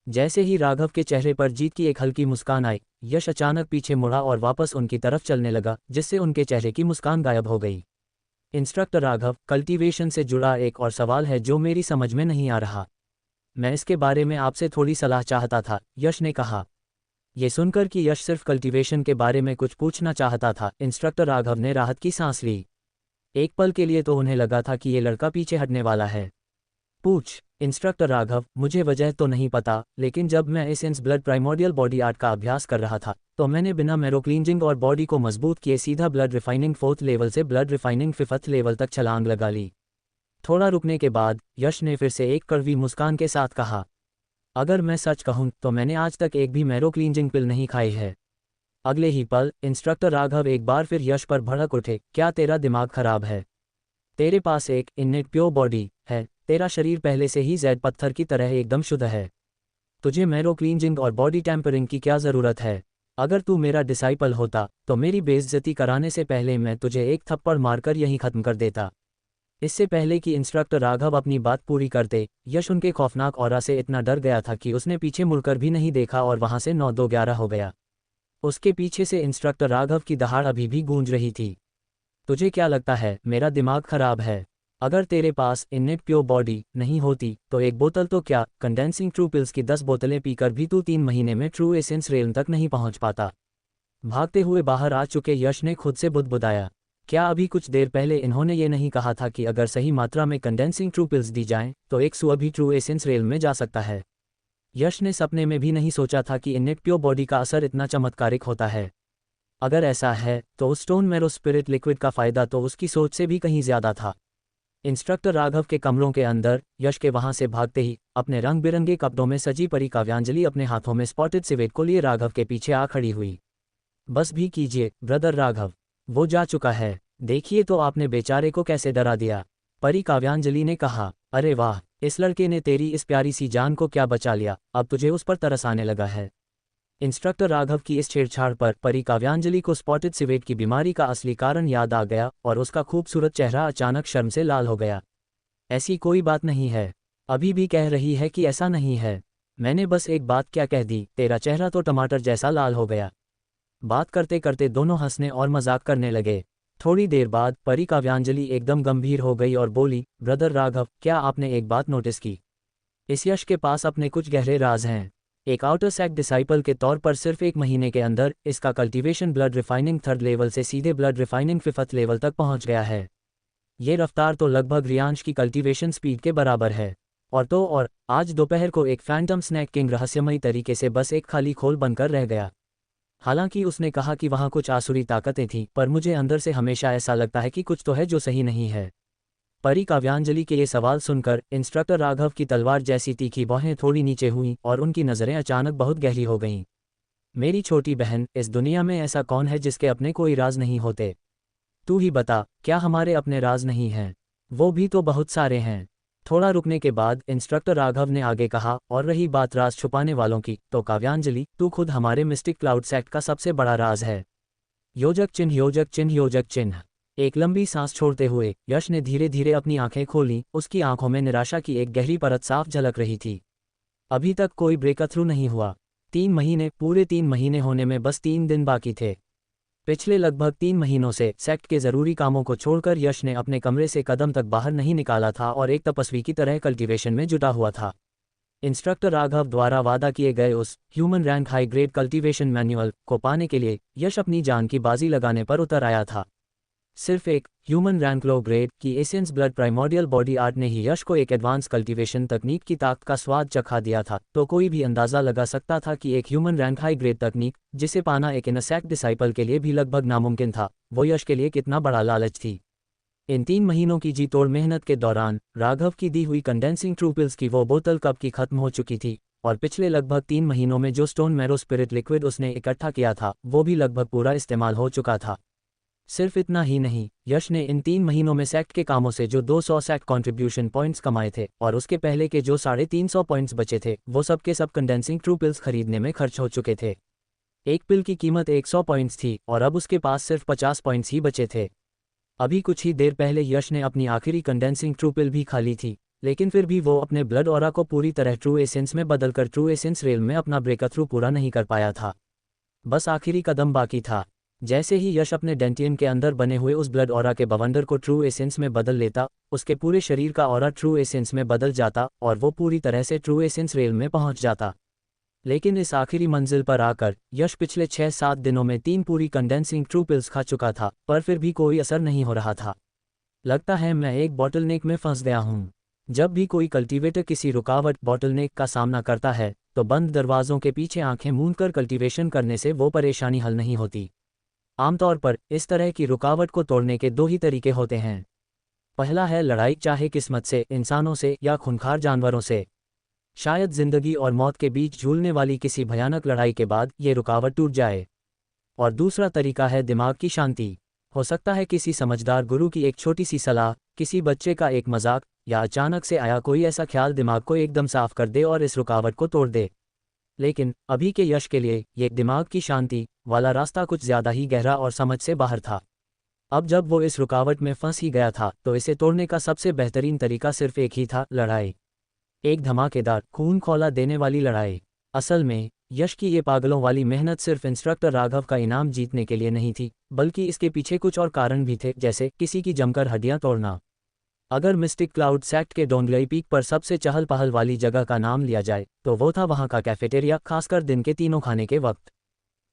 जैसे ही राघव के चेहरे पर जीत की एक हल्की मुस्कान आई, यश अचानक पीछे मुड़ा और वापस उनकी तरफ चलने लगा, जिससे उनके चेहरे की मुस्कान गायब हो गई। इंस्ट्रक्टर राघव, कल्टीवेशन से जुड़ा एक और सवाल है जो मेरी समझ में नहीं आ रहा। मैं इसके बारे में आपसे थोड़ी सलाह चाहता था, यश ने कहा। ये सुनकर कि यश सिर्फ कल्टीवेशन के बारे में कुछ पूछना चाहता था, इंस्ट्रक्टर राघव ने राहत की सांस ली। एक पल के लिए तो उन्हें लगा था कि ये लड़का पीछे हटने वाला है। पूछ। इंस्ट्रक्टर राघव, मुझे वजह तो नहीं पता, लेकिन जब मैं essence blood primordial body art का अभ्यास कर रहा था तो मैंने बिना मैरो क्लींजिंग और बॉडी को मजबूत किए सीधा ब्लड रिफाइनिंग 4th लेवल से ब्लड रिफाइनिंग 5th लेवल तक छलांग लगा ली। थोड़ा रुकने के बाद यश ने फिर से एक कड़वी मुस्कान के साथ कहा, अगर मैं सच कहूं तो मैंने आज तक एक भी मैरो क्लींजिंग पिल नहीं खाई है। अगले ही पल इंस्ट्रक्टर राघव एक बार फिर यश पर भड़क उठे, क्या तेरा दिमाग खराब है? तेरे पास एक इन्नेट प्योर बॉडी है, तेरा शरीर पहले से ही जेड पत्थर की तरह एकदम शुद्ध है। तुझे मैरो क्लींजिंग और बॉडी टेम्परिंग की क्या ज़रूरत है? अगर तू मेरा डिसाइपल होता तो मेरी बेइज्जती कराने से पहले मैं तुझे एक थप्पड़ मारकर यहीं ख़त्म कर देता। इससे पहले कि इंस्ट्रक्टर राघव अपनी बात पूरी करते, यश उनके खौफनाक ऑरा से इतना डर गया था कि उसने पीछे मुड़कर भी नहीं देखा और वहां से 9-2-11 हो गया। उसके पीछे से इंस्ट्रक्टर राघव की दहाड़ अभी भी गूंज रही थी। तुझे क्या लगता है मेरा दिमाग खराब है? अगर तेरे पास इन्नेट प्योर बॉडी नहीं होती तो एक बोतल तो क्या, कंडेंसिंग ट्रू पिल्स की 10 बोतलें पीकर भी तू 3 महीने में ट्रू एसेंस रेल तक नहीं पहुंच पाता। भागते हुए बाहर आ चुके यश ने खुद से बुदबुदाया, क्या अभी कुछ देर पहले इन्होंने ये नहीं कहा था कि अगर सही मात्रा में कंडेंसिंग ट्रू पिल्स दी जाएं तो एक सुअर भी ट्रू एसेंस रेल में जा सकता है? यश ने सपने में भी नहीं सोचा था कि इन्नेट प्योर बॉडी का असर इतना चमत्कारिक होता है। अगर ऐसा है तो उस स्टोन मैरो स्पिरिट लिक्विड का फायदा तो उसकी सोच से भी कहीं ज्यादा था। इंस्ट्रक्टर राघव के कमरों के अंदर यश के वहां से भागते ही अपने रंग बिरंगे कपड़ों में सजी परी काव्यांजलि अपने हाथों में स्पॉटेड सिवेट को लिए राघव के पीछे आ खड़ी हुई। बस भी कीजिए ब्रदर राघव, वो जा चुका है, देखिए तो आपने बेचारे को कैसे डरा दिया। परी काव्यांजलि ने कहा, अरे वाह, इस लड़के ने तेरी इस प्यारी सी जान को क्या बचा लिया, अब तुझे उस पर तरस आने लगा है। इंस्ट्रक्टर राघव की इस छेड़छाड़ पर परी काव्यांजलि को स्पॉटेड सिवेट की बीमारी का असली कारण याद आ गया और उसका खूबसूरत चेहरा अचानक शर्म से लाल हो गया। ऐसी कोई बात नहीं है, अभी भी कह रही है कि ऐसा नहीं है। मैंने बस एक बात क्या कह दी, तेरा चेहरा तो टमाटर जैसा लाल हो गया। बात करते करते दोनों हंसने और मजाक करने लगे। थोड़ी देर बाद परी काव्यांजलि एकदम गंभीर हो गई और बोली, ब्रदर राघव, क्या आपने एक बात नोटिस की? इस यश के पास अपने कुछ गहरे राज हैं। एक आउटर सेक्ट डिसाइपल के तौर पर सिर्फ 1 महीने के अंदर इसका cultivation blood refining 3rd level से सीधे ब्लड रिफाइनिंग 5th लेवल तक पहुंच गया है। ये रफ्तार तो लगभग रियांश की कल्टीवेशन स्पीड के बराबर है। और आज दोपहर को एक फैंटम स्नैक किंग रहस्यमयी तरीके से बस एक खाली खोल बनकर रह गया। हालांकि उसने कहा कि वहाँ कुछ आसुरी ताकतें थीं, पर मुझे अंदर से हमेशा ऐसा लगता है कि कुछ तो है जो सही नहीं है। परी काव्यांजलि के ये सवाल सुनकर इंस्ट्रक्टर राघव की तलवार जैसी तीखी भौहें थोड़ी नीचे हुईं और उनकी नज़रें अचानक बहुत गहरी हो गईं। मेरी छोटी बहन, इस दुनिया में ऐसा कौन है जिसके अपने कोई राज नहीं होते? तू ही बता, क्या हमारे अपने राज नहीं हैं? वो भी तो बहुत सारे हैं। थोड़ा रुकने के बाद इंस्ट्रक्टर राघव ने आगे कहा, और रही बात राज छुपाने वालों की, तो काव्यांजलि, तू खुद हमारे मिस्टिक क्लाउड सेक्ट का सबसे बड़ा राज है। योजक चिन्ह योजक चिन्ह योजक चिन्ह। एक लंबी सांस छोड़ते हुए यश ने धीरे धीरे अपनी आंखें खोलीं। उसकी आंखों में निराशा की एक गहरी परत साफ झलक रही थी। अभी तक कोई ब्रेकथ्रू नहीं हुआ। 3 महीने, पूरे 3 महीने होने में बस 3 दिन बाकी थे। पिछले लगभग 3 महीनों से सेक्ट के ज़रूरी कामों को छोड़कर यश ने अपने कमरे से कदम तक बाहर नहीं निकाला था और एक तपस्वी की तरह कल्टीवेशन में जुटा हुआ था। इंस्ट्रक्टर राघव द्वारा वादा किए गए उस human rank high grade cultivation manual को पाने के लिए यश अपनी जान की बाजी लगाने पर उतर आया था। सिर्फ एक ह्यूमन रैंक लो ग्रेड की essence blood primordial body art ने ही यश को एक एडवांस कल्टीवेशन तकनीक की ताकत का स्वाद चखा दिया था, तो कोई भी अंदाज़ा लगा सकता था कि एक ह्यूमन रैंक हाई ग्रेड तकनीक, जिसे पाना एक इनसेक्ट डिसाइपल के लिए भी लगभग नामुमकिन था, वो यश के लिए कितना बड़ा लालच थी। इन 3 महीनों की जी तोड़ मेहनत के दौरान राघव की दी हुई कंडेंसिंग ट्रूपिल्स की वो बोतल कब की खत्म हो चुकी थी, और पिछले लगभग 3 महीनों में जो स्टोन मैरो स्पिरिट लिक्विड उसने इकट्ठा किया था वो भी लगभग पूरा इस्तेमाल हो चुका था। सिर्फ इतना ही नहीं, यश ने इन 3 महीनों में सेक्ट के कामों से जो 200 सेक्ट कंट्रीब्यूशन पॉइंट्स कमाए थे और उसके पहले के जो 350 पॉइंट्स बचे थे, वो सब के सब कंडेंसिंग ट्रूपिल्स खरीदने में खर्च हो चुके थे। एक पिल की कीमत 100 पॉइंट्स थी और अब उसके पास सिर्फ 50 पॉइंट्स ही बचे थे। अभी कुछ ही देर पहले यश ने अपनी आखिरी कंडेंसिंग ट्रूपिल भी खा ली थी, लेकिन फिर भी वो अपने ब्लड ऑरा को पूरी तरह ट्रू एसेंस में बदलकर ट्रू एसेंस रेल में अपना ब्रेकथ्रू पूरा नहीं कर पाया था। बस आखिरी कदम बाकी था। जैसे ही यश अपने डेंटियम के अंदर बने हुए उस ब्लड ऑरा के बवंडर को ट्रू एसेंस में बदल लेता, उसके पूरे शरीर का ऑरा ट्रू एसेंस में बदल जाता और वो पूरी तरह से ट्रू एसेंस रेल में पहुंच जाता। लेकिन इस आखिरी मंजिल पर आकर यश पिछले 6-7 दिनों में 3 पूरी कंडेंसिंग ट्रूपिल्स खा चुका था, पर फिर भी कोई असर नहीं हो रहा था। लगता है मैं एक बॉटलनेक में फंस गया हूँ। जब भी कोई कल्टीवेटर किसी रुकावट बॉटलनेक का सामना करता है, तो बंद दरवाजों के पीछे आंखें मूंदकर कल्टीवेशन करने से वो परेशानी हल नहीं होती। आमतौर पर इस तरह की रुकावट को तोड़ने के 2 ही तरीके होते हैं। पहला है लड़ाई, चाहे किस्मत से, इंसानों से या खूंखार जानवरों से। शायद जिंदगी और मौत के बीच झूलने वाली किसी भयानक लड़ाई के बाद ये रुकावट टूट जाए। और दूसरा तरीका है दिमाग की शांति। हो सकता है किसी समझदार गुरु की एक छोटी सी सलाह, किसी बच्चे का एक मजाक, या अचानक से आया कोई ऐसा ख्याल दिमाग को एकदम साफ कर दे और इस रुकावट को तोड़ दे। लेकिन अभी के यश के लिए ये दिमाग की शांति वाला रास्ता कुछ ज़्यादा ही गहरा और समझ से बाहर था। अब जब वो इस रुकावट में फंस ही गया था, तो इसे तोड़ने का सबसे बेहतरीन तरीका सिर्फ एक ही था, लड़ाई। एक धमाकेदार, खून खौला देने वाली लड़ाई। असल में यश की ये पागलों वाली मेहनत सिर्फ इंस्ट्रक्टर राघव का इनाम जीतने के लिए नहीं थी, बल्कि इसके पीछे कुछ और कारण भी थे, जैसे किसी की जमकर हड्डियां तोड़ना। अगर मिस्टिक क्लाउड सेक्ट के डोंगलई पीक पर सबसे चहल पहल वाली जगह का नाम लिया जाए, तो वो था वहाँ का कैफेटेरिया, खासकर दिन के तीनों खाने के वक्त।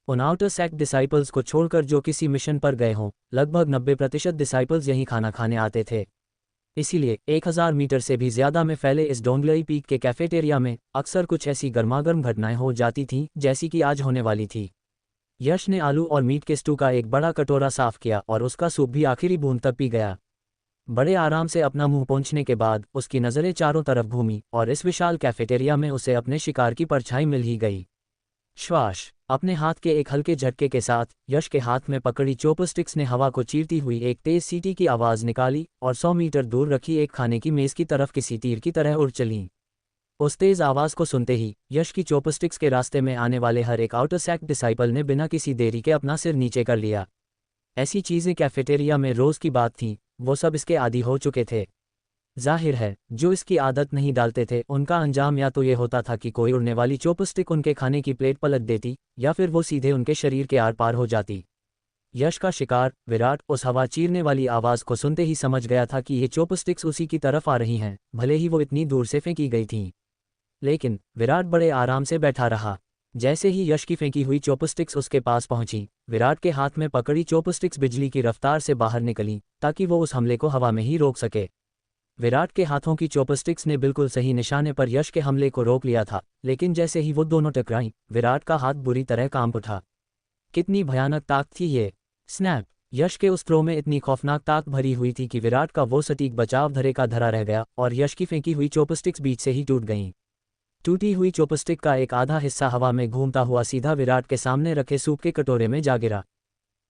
उन आउटर सेक्ट डिसाइपल्स को छोड़कर जो किसी मिशन पर गए हों, लगभग 90% डिसाइपल्स यहीं खाना खाने आते थे। इसीलिए 1000 मीटर से भी ज़्यादा में फैले इस डोंगलई पीक के कैफेटेरिया में अक्सर कुछ ऐसी गर्मागर्म घटनाएं हो जाती थीं, जैसी कि आज होने वाली थी। यश ने आलू और मीट के स्टू का एक बड़ा कटोरा साफ किया और उसका सूप भी आखिरी बूंद तक पी गया। बड़े आराम से अपना मुंह पोंछने के बाद उसकी नज़रें चारों तरफ घूमी और इस विशाल कैफेटेरिया में उसे अपने शिकार की परछाई मिल ही गई। श्वास। अपने हाथ के एक हल्के झटके के साथ यश के हाथ में पकड़ी चॉपस्टिक्स ने हवा को चीरती हुई एक तेज सीटी की आवाज़ निकाली और 100 मीटर दूर रखी एक खाने की मेज़ की तरफ किसी तीर की तरह उड़ चली। उस तेज़ आवाज़ को सुनते ही यश की चॉपस्टिक्स के रास्ते में आने वाले हर एक आउटर सेक्ट डिसाइपल ने बिना किसी देरी के अपना सिर नीचे कर लिया। ऐसी चीज़ें कैफेटेरिया में रोज़ की बात थीं, वो सब इसके आदी हो चुके थे। जाहिर है, जो इसकी आदत नहीं डालते थे, उनका अंजाम या तो ये होता था कि कोई उड़ने वाली चॉपस्टिक उनके खाने की प्लेट पलट देती, या फिर वो सीधे उनके शरीर के आर पार हो जाती। यश का शिकार विराट उस हवा चीरने वाली आवाज़ को सुनते ही समझ गया था कि ये चॉपस्टिक्स उसी की तरफ आ रही हैं, भले ही वो इतनी दूर से फेंकी गई थीं। लेकिन विराट बड़े आराम से बैठा रहा। जैसे ही यश की फेंकी हुई चॉपस्टिक्स उसके पास पहुंची, विराट के हाथ में पकड़ी चॉपस्टिक्स बिजली की रफ्तार से बाहर निकली, ताकि वो उस हमले को हवा में ही रोक सके। विराट के हाथों की चॉपस्टिक्स ने बिल्कुल सही निशाने पर यश के हमले को रोक लिया था, लेकिन जैसे ही वो दोनों टकराईं, विराट का हाथ बुरी तरह कांप उठा। कितनी भयानक ताक थी ये! स्नैप! यश के उस थ्रो में इतनी खौफनाक ताक भरी हुई थी कि विराट का वो सटीक बचाव धरे का धरा रह गया और यश की फेंकी हुई चॉपस्टिक्स बीच से ही टूट गईं। टूटी हुई चॉपस्टिक का एक आधा हिस्सा हवा में घूमता हुआ सीधा विराट के सामने रखे सूप के कटोरे में जा गिरा।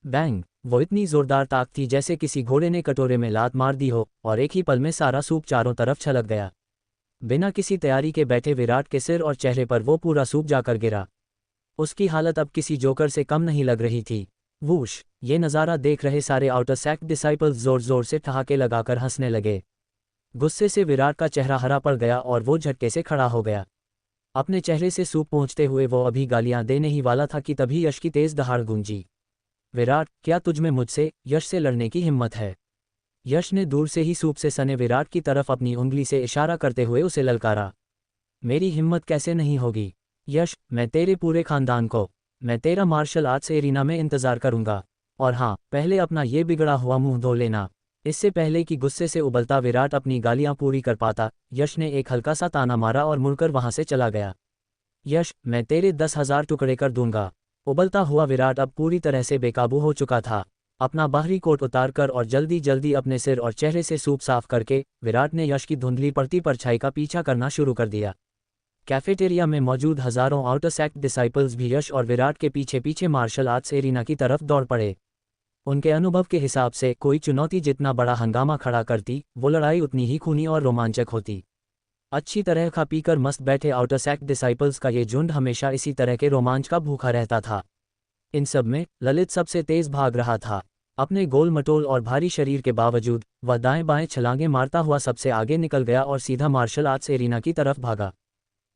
बैंग! वो इतनी जोरदार ताक थी जैसे किसी घोड़े ने कटोरे में लात मार दी हो और एक ही पल में सारा सूप चारों तरफ छलक गया। बिना किसी तैयारी के बैठे विराट के सिर और चेहरे पर वो पूरा सूप जाकर गिरा। उसकी हालत अब किसी जोकर से कम नहीं लग रही थी। वूश! ये नज़ारा देख रहे सारे आउटर सेक्ट डिसाइपल्स जोर जोर से ठहाके लगाकर हंसने लगे। गुस्से से विराट का चेहरा हरा पड़ गया और वो झटके से खड़ा हो गया। अपने चेहरे से सूप पोंछते हुए वो अभी गालियां देने ही वाला था कि तभी यश की तेज दहाड़ गूंजी। विराट, क्या तुझमें मुझसे, यश से लड़ने की हिम्मत है? यश ने दूर से ही सूप से सने विराट की तरफ अपनी उंगली से इशारा करते हुए उसे ललकारा। मेरी हिम्मत कैसे नहीं होगी? यश, मैं तेरे पूरे खानदान को, मैं तेरा मार्शल आर्ट्स एरिना में इंतजार करूंगा। और हाँ, पहले अपना ये बिगड़ा हुआ मुंह धो लेना। इससे पहले कि गुस्से से उबलता विराट अपनी गालियां पूरी कर पाता, यश ने एक हल्का सा ताना मारा और मुड़कर वहां से चला गया। यश, मैं तेरे 10,000 टुकड़े कर दूंगा। उबलता हुआ विराट अब पूरी तरह से बेकाबू हो चुका था। अपना बाहरी कोट उतारकर और जल्दी जल्दी अपने सिर और चेहरे से सूप साफ करके विराट ने यश की धुंधली पड़ती परछाई का पीछा करना शुरू कर दिया। कैफेटेरिया में मौजूद हजारों आउटर सेक्ट डिसाइपल्स भी यश और विराट के पीछे पीछे मार्शल आर्ट्स एरिना की तरफ दौड़ पड़े। उनके अनुभव के हिसाब से कोई चुनौती जितना बड़ा हंगामा खड़ा करती, वो लड़ाई उतनी ही खूनी और रोमांचक होती। अच्छी तरह खा पीकर मस्त बैठे आउटर सेक्ट डिसाइपल्स का ये झुंड हमेशा इसी तरह के रोमांच का भूखा रहता था। इन सब में ललित सबसे तेज भाग रहा था। अपने गोल मटोल और भारी शरीर के बावजूद वह दाएं बाएं छलांगे मारता हुआ सबसे आगे निकल गया और सीधा मार्शल आर्ट्स एरिना की तरफ भागा।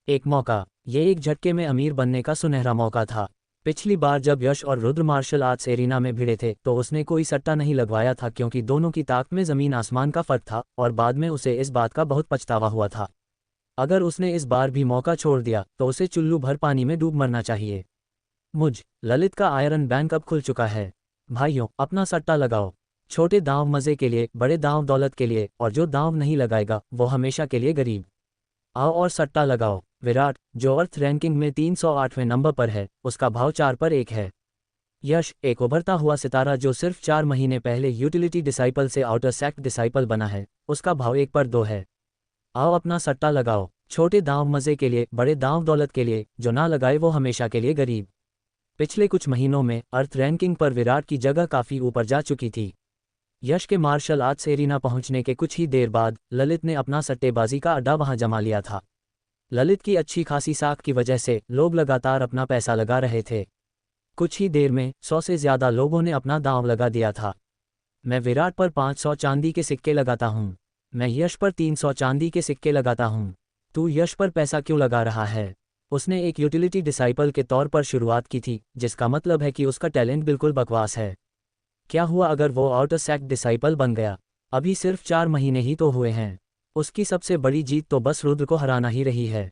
एक मौका, ये एक झटके में अमीर बनने का सुनहरा मौका था। पिछली बार जब यश और रुद्र मार्शल आर्ट्स एरिना में भिड़े थे तो उसने कोई सट्टा नहीं लगवाया था, क्योंकि दोनों की ताकत में ज़मीन आसमान का फर्क था और बाद में उसे इस बात का बहुत पछतावा हुआ था। अगर उसने इस बार भी मौका छोड़ दिया तो उसे चुल्लू भर पानी में डूब मरना चाहिए। ललित का आयरन बैंक अब खुल चुका है। भाइयों, अपना सट्टा लगाओ। छोटे दांव मज़े के लिए, बड़े दांव दौलत के लिए, और जो दांव नहीं लगाएगा वो हमेशा के लिए गरीब। आओ और सट्टा लगाओ। विराट, जो अर्थ रैंकिंग में 308वें नंबर पर है, उसका भाव 4 पर 1 है। यश, एक उभरता हुआ सितारा जो सिर्फ 4 महीने पहले यूटिलिटी डिसाइपल से आउटर सेक्ट डिसाइपल बना है, उसका भाव 1 पर 2 है। आओ अपना सट्टा लगाओ। छोटे दांव मज़े के लिए, बड़े दांव दौलत के लिए, जो ना लगाए वो हमेशा के लिए गरीब। पिछले कुछ महीनों में अर्थ रैंकिंग पर विराट की जगह काफ़ी ऊपर जा चुकी थी। यश के मार्शल आर्ट्स एरिना पहुंचने के कुछ ही देर बाद ललित ने अपना सट्टेबाजी का अड्डा वहां जमा लिया था। ललित की अच्छी खासी साख की वजह से लोग लगातार अपना पैसा लगा रहे थे। कुछ ही देर में 100 से ज़्यादा लोगों ने अपना दांव लगा दिया था। मैं विराट पर 500 चांदी के सिक्के लगाता हूँ। मैं यश पर 300 चांदी के सिक्के लगाता हूँ। तू यश पर पैसा क्यों लगा रहा है? उसने एक यूटिलिटी डिसाइपल के तौर पर शुरुआत की थी, जिसका मतलब है कि उसका टैलेंट बिल्कुल बकवास है। क्या हुआ अगर वो आउटर सेक्ट डिसाइपल बन गया? अभी सिर्फ 4 महीने ही तो हुए हैं। उसकी सबसे बड़ी जीत तो बस रुद्र को हराना ही रही है।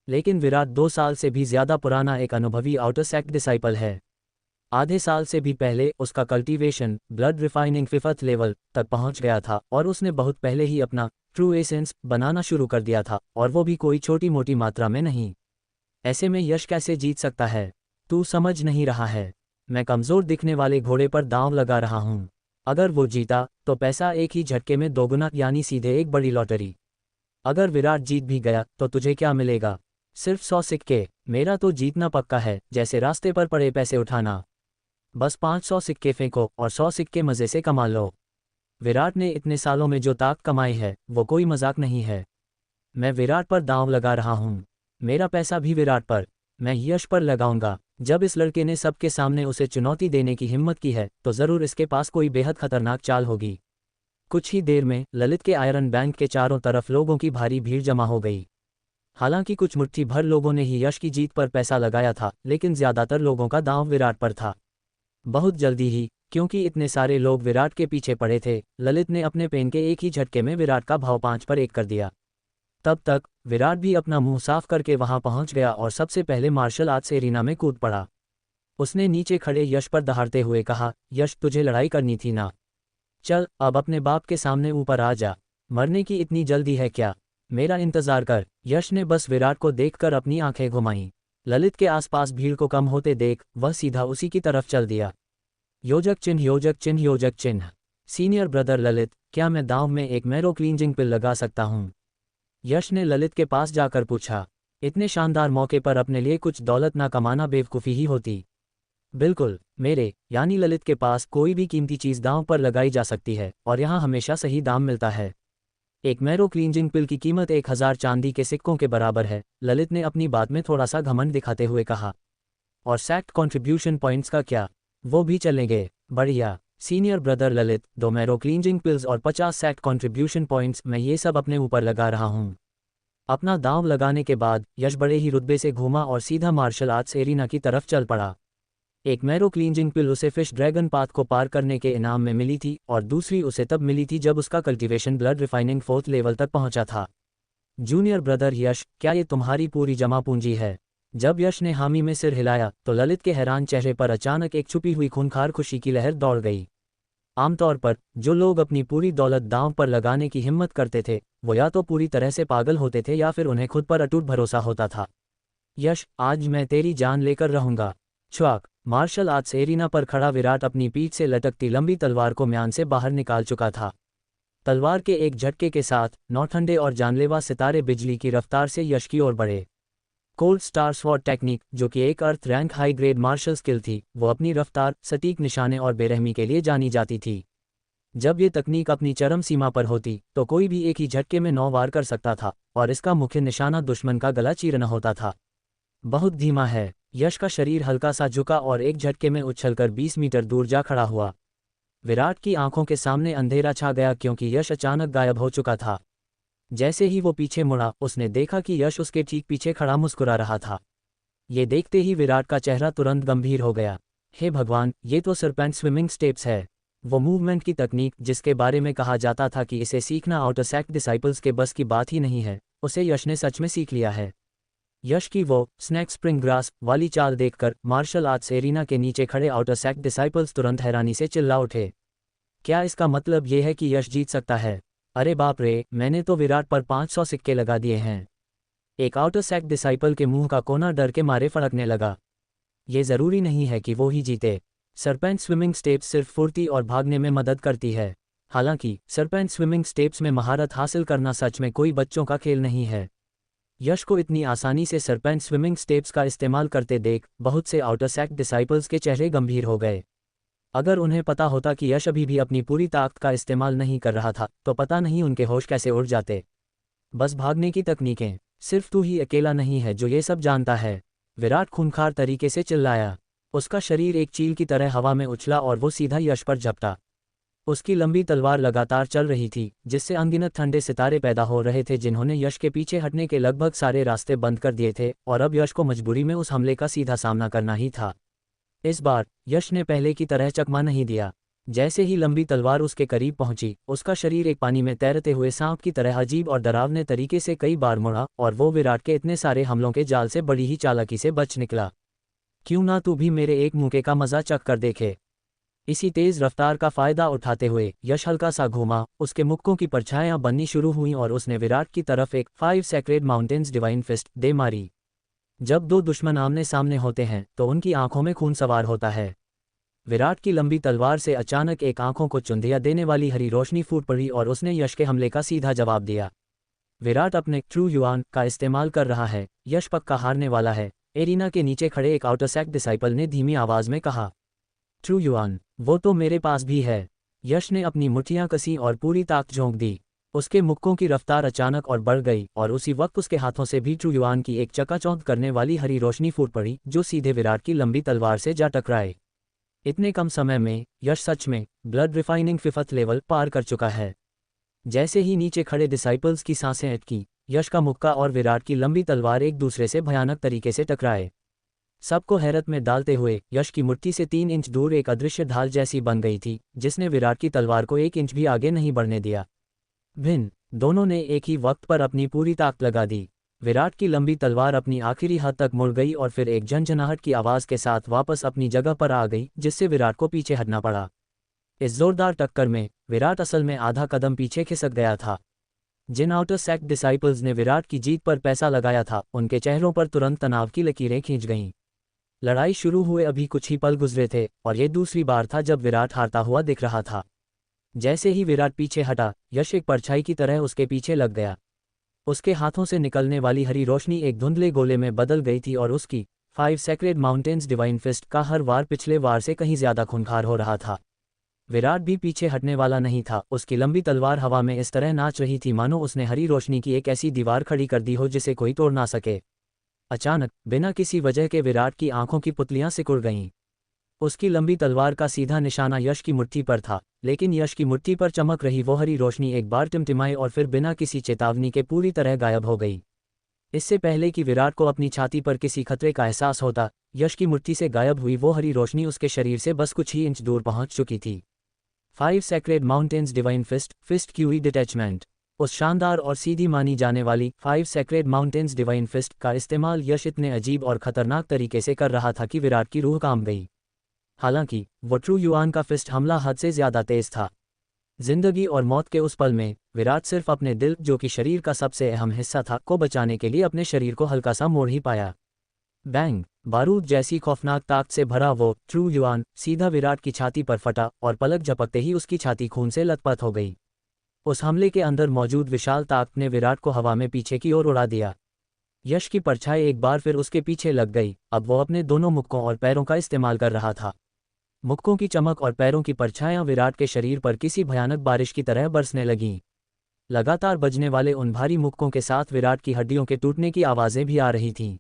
लेकिन विराट 2 साल से भी ज़्यादा पुराना एक अनुभवी आउटर सेक्ट डिसाइपल है। आधे साल से भी पहले उसका cultivation blood refining 5th level तक पहुंच गया था और उसने बहुत पहले ही अपना ट्रू एसेंस बनाना शुरू कर दिया था, और वो भी कोई छोटी मोटी मात्रा में नहीं। ऐसे में यश कैसे जीत सकता है? तू समझ नहीं रहा है। मैं कमज़ोर दिखने वाले घोड़े पर दांव लगा रहा हूँ। अगर वो जीता तो पैसा एक ही झटके में दोगुना, यानी सीधे एक बड़ी लॉटरी। अगर विराट जीत भी गया तो तुझे क्या मिलेगा? सिर्फ 100 सिक्के। मेरा तो जीतना पक्का है, जैसे रास्ते पर पड़े पैसे उठाना। बस 500 सिक्के फेंको और 100 सिक्के मज़े से कमा लो। विराट ने इतने सालों में जो ताकत कमाई है वो कोई मजाक नहीं है। मैं विराट पर दांव लगा रहा हूँ। मेरा पैसा भी विराट पर। मैं यश पर लगाऊंगा। जब इस लड़के ने सबके सामने उसे चुनौती देने की हिम्मत की है तो ज़रूर इसके पास कोई बेहद खतरनाक चाल होगी। कुछ ही देर में ललित के आयरन बैंक के चारों तरफ लोगों की भारी भीड़ जमा हो गई। हालांकि कुछ मुट्ठी भर लोगों ने ही यश की जीत पर पैसा लगाया था, लेकिन ज़्यादातर लोगों का दांव विराट पर था। बहुत जल्दी ही, क्योंकि इतने सारे लोग विराट के पीछे पड़े थे, ललित ने अपने पेन के एक ही झटके में विराट का भाव 5 पर 1 कर दिया। तब तक विराट भी अपना मुंह साफ करके वहां पहुंच गया और सबसे पहले मार्शल आर्ट्स एरिना में कूद पड़ा। उसने नीचे खड़े यश पर दहाड़ते हुए कहा, यश, तुझे लड़ाई करनी थी ना? चल अब अपने बाप के सामने ऊपर आ जा। मरने की इतनी जल्दी है क्या? मेरा इंतजार कर। यश ने बस विराट को देखकर अपनी आंखें घुमाईं। ललित के आसपास भीड़ को कम होते देख वह सीधा उसी की तरफ चल दिया। योजक चिन्ह, योजक चिन्ह, योजक चिन्ह। सीनियर ब्रदर ललित, क्या मैं दांव में एक मैरो क्लींजिंग पिल लगा सकता हूँ? यश ने ललित के पास जाकर पूछा। इतने शानदार मौके पर अपने लिए कुछ दौलत ना कमाना बेवकूफ़ी ही होती। बिल्कुल, मेरे यानी ललित के पास कोई भी कीमती चीज़ दांव पर लगाई जा सकती है और यहाँ हमेशा सही दाम मिलता है। एक मैरो क्लींजिंग पिल की कीमत 1000 चांदी के सिक्कों के बराबर है, ललित ने अपनी बात में थोड़ा सा घमंड दिखाते हुए कहा। और सैक्ट कॉन्ट्रीब्यूशन पॉइंट्स का क्या? वो भी चलेंगे? बढ़िया। Senior brother Lalit, 2 marrow cleansing pills और 50 सैक्ट कॉन्ट्रीब्यूशन पॉइंट्स, मैं ये सब अपने ऊपर लगा रहा हूँ। अपना दांव लगाने के बाद यश बड़े ही रुतबे से घूमा और सीधा मार्शल आर्ट्स एरिना की तरफ चल पड़ा। एक मैरो क्लींजिंग पिल उसे फिश ड्रैगन पाथ को पार करने के इनाम में मिली थी और दूसरी उसे तब मिली थी जब उसका cultivation blood refining 4th level तक पहुंचा था। जूनियर ब्रदर यश, क्या ये तुम्हारी पूरी जमा पूंजी है? जब यश ने हामी में सिर हिलाया तो ललित के हैरान चेहरे पर अचानक एक छुपी हुई खूंखार खुशी की लहर दौड़ गई। आमतौर पर जो लोग अपनी पूरी दौलत दांव पर लगाने की हिम्मत करते थे वो या तो पूरी तरह से पागल होते थे या फिर उन्हें खुद पर अटूट भरोसा होता था। यश, आज मैं तेरी जान लेकर रहूंगा। च्वाक। मार्शल आर्ट्स एरिना पर खड़ा विराट अपनी पीठ से लटकती लंबी तलवार को म्यान से बाहर निकाल चुका था। तलवार के एक झटके के साथ 9 ठंडे और जानलेवा सितारे बिजली की रफ्तार से यश की ओर बढ़े। कोल्ड स्टार स्वॉर्ड टेक्निक, जो कि एक earth rank high grade martial skill थी, वो अपनी रफ्तार, सटीक निशाने और बेरहमी के लिए जानी जाती थी। जब ये तकनीक अपनी चरम सीमा पर होती तो कोई भी एक ही झटके में 9 वार कर सकता था और इसका मुख्य निशाना दुश्मन का गला चीरना होता था। बहुत धीमा है। यश का शरीर हल्का सा झुका और एक झटके में उछलकर 20 मीटर दूर जा खड़ा हुआ। विराट की आंखों के सामने अंधेरा छा गया क्योंकि यश अचानक गायब हो चुका था। जैसे ही वो पीछे मुड़ा उसने देखा कि यश उसके ठीक पीछे खड़ा मुस्कुरा रहा था। ये देखते ही विराट का चेहरा तुरंत गंभीर हो गया। हे भगवान, ये तो सरपेंट स्विमिंग स्टेप्स है। वो मूवमेंट की तकनीक जिसके बारे में कहा जाता था कि इसे सीखना आउटर सैक्ट डिसाइपल्स के बस की बात ही नहीं है, उसे यश ने सच में सीख लिया है। यश की वो स्नैक स्प्रिंग ग्रास वाली चाल देखकर मार्शल आर्ट्स एरिना के नीचे खड़े आउटर सैक्ट डिसाइपल्स तुरंत हैरानी से चिल्ला उठे। क्या इसका मतलब ये है कि यश जीत सकता है? अरे बाप रे, मैंने तो विराट पर 500 सिक्के लगा दिए हैं। एक आउटर सैक्ट डिसाइपल के मुंह का कोना डर के मारे फड़कने लगा। ये ज़रूरी नहीं है कि वो ही जीते। सरपेंट स्विमिंग स्टेप्स सिर्फ फुर्ती और भागने में मदद करती है। हालांकि सरपेंट स्विमिंग स्टेप्स में महारत हासिल करना सच में कोई बच्चों का खेल नहीं है। यश को इतनी आसानी से सरपेंट स्विमिंग स्टेप्स का इस्तेमाल करते देख बहुत से आउटर सैक्ट डिसाइपल्स के चेहरे गंभीर हो गए। अगर उन्हें पता होता कि यश अभी भी अपनी पूरी ताकत का इस्तेमाल नहीं कर रहा था तो पता नहीं उनके होश कैसे उड़ जाते। बस भागने की तकनीकें, सिर्फ तू ही अकेला नहीं है जो ये सब जानता है। विराट खूंखार तरीके से चिल्लाया। उसका शरीर एक चील की तरह हवा में उछला और वो सीधा यश पर झपटा। उसकी लंबी तलवार लगातार चल रही थी जिससे अनगिनत ठंडे सितारे पैदा हो रहे थे जिन्होंने यश के पीछे हटने के लगभग सारे रास्ते बंद कर दिए थे और अब यश को मजबूरी में उस हमले का सीधा सामना करना ही था। इस बार यश ने पहले की तरह चकमा नहीं दिया। जैसे ही लंबी तलवार उसके करीब पहुंची उसका शरीर एक पानी में तैरते हुए सांप की तरह अजीब और डरावने तरीके से कई बार मुड़ा और वो विराट के इतने सारे हमलों के जाल से बड़ी ही चालाकी से बच निकला। क्यों ना तू भी मेरे एक मुक्के का मजा चख कर देखे। इसी तेज रफ्तार का फायदा उठाते हुए यश हल्का सा घूमा, उसके मुक्कों की परछायां बननी शुरू हुईं और उसने विराट की तरफ एक 5 सैक्रेड माउंटेन्स डिवाइन फिस्ट दे मारी। जब दो दुश्मन आमने सामने होते हैं तो उनकी आंखों में खून सवार होता है। विराट की लंबी तलवार से अचानक एक आंखों को चुंधिया देने वाली हरी रोशनी फूट पड़ी और उसने यश के हमले का सीधा जवाब दिया। विराट अपने ट्रू युआन का इस्तेमाल कर रहा है, यश पक्का हारने वाला है, एरिना के नीचे खड़े एक आउटर सैक्ट डिसाइपल ने धीमी आवाज में कहा। ट्रू युआन, वो तो मेरे पास भी है। यश ने अपनी मुट्ठियां कसी और पूरी ताकत झोंक दी। उसके मुक्कों की रफ्तार अचानक और बढ़ गई और उसी वक्त उसके हाथों से भी ट्रू युआन की एक चकाचौंध करने वाली हरी रोशनी फूट पड़ी जो सीधे विराट की लंबी तलवार से जा टकराए। इतने कम समय में यश सच में ब्लड रिफाइनिंग 5th लेवल पार कर चुका है। जैसे ही नीचे खड़े डिसाइपल्स की सांसें अटकी, यश का मुक्का और विराट की लंबी तलवार एक दूसरे से भयानक तरीके से टकराए। सबको हैरत में डालते हुए यश की मुट्ठी से 3 इंच दूर एक अदृश्य ढाल जैसी बन गई थी जिसने विराट की तलवार को 1 इंच भी आगे नहीं बढ़ने दिया। भिन्न दोनों ने एक ही वक्त पर अपनी पूरी ताकत लगा दी। विराट की लंबी तलवार अपनी आखिरी हद तक मुड़ गई और फिर एक झनझनाहट की आवाज के साथ वापस अपनी जगह पर आ गई जिससे विराट को पीछे हटना पड़ा। इस जोरदार टक्कर में विराट असल में आधा कदम पीछे खिसक गया था। जिन आउटर सेक्ट डिसाइपल्स ने विराट की जीत पर पैसा लगाया था, उनके चेहरों पर तुरंत तनाव की लकीरें खींच गईं। लड़ाई शुरू हुए अभी कुछ ही पल गुजरे थे और ये दूसरी बार था जब विराट हारता हुआ दिख रहा था। जैसे ही विराट पीछे हटा, यश एक परछाई की तरह उसके पीछे लग गया। उसके हाथों से निकलने वाली हरी रोशनी एक धुंधले गोले में बदल गई थी और उसकी 5 सेक्रेड माउंटेन्स डिवाइन फिस्ट का हर वार पिछले वार से कहीं ज्यादा खूंखार हो रहा था। विराट भी पीछे हटने वाला नहीं था। उसकी लंबी तलवार हवा में इस तरह नाच रही थी मानो उसने हरी रोशनी की एक ऐसी दीवार खड़ी कर दी हो जिसे कोई तोड़ ना सके। अचानक बिना किसी वजह के विराट की आंखों की पुतलियां सिकुड़ गईं। उसकी लंबी तलवार का सीधा निशाना यश की मुट्ठी पर था, लेकिन यश की मुट्ठी पर चमक रही वो हरी रोशनी एक बार टिमटिमाई और फिर बिना किसी चेतावनी के पूरी तरह गायब हो गई। इससे पहले कि विराट को अपनी छाती पर किसी खतरे का एहसास होता, यश की मुट्ठी से गायब हुई वो हरी रोशनी उसके शरीर से बस कुछ ही इंच दूर पहुंच चुकी थी। 5 sacred mountains divine fist qi detachment. उस शानदार और सीधी मानी जाने वाली 5 सेक्रेड माउंटेन्स डिवाइन फिस्ट का इस्तेमाल यश इतने अजीब और खतरनाक तरीके से कर रहा था कि विराट की रूह कांप गई। हालांकि वो ट्रू युआन का फिस्ट हमला हद से ज्यादा तेज था। जिंदगी और मौत के उस पल में विराट सिर्फ अपने दिल, जो कि शरीर का सबसे अहम हिस्सा था, को बचाने के लिए अपने शरीर को हल्का सा मोड़ ही पाया। बैंग! बारूद जैसी खौफनाक ताकत से भरा वो ट्रू युआन सीधा विराट की छाती पर फटा और पलक झपकते ही उसकी छाती खून से लथपथ हो गई। उस हमले के अंदर मौजूद विशाल ताकत ने विराट को हवा में पीछे की ओर उड़ा दिया। यश की परछाई एक बार फिर उसके पीछे लग गई। अब वो अपने दोनों मुक्कों और पैरों का इस्तेमाल कर रहा था। मुक्कों की चमक और पैरों की परछायां विराट के शरीर पर किसी भयानक बारिश की तरह बरसने लगीं। लगातार बजने वाले उन भारी मुक्कों के साथ विराट की हड्डियों के टूटने की आवाजें भी आ रही थीं।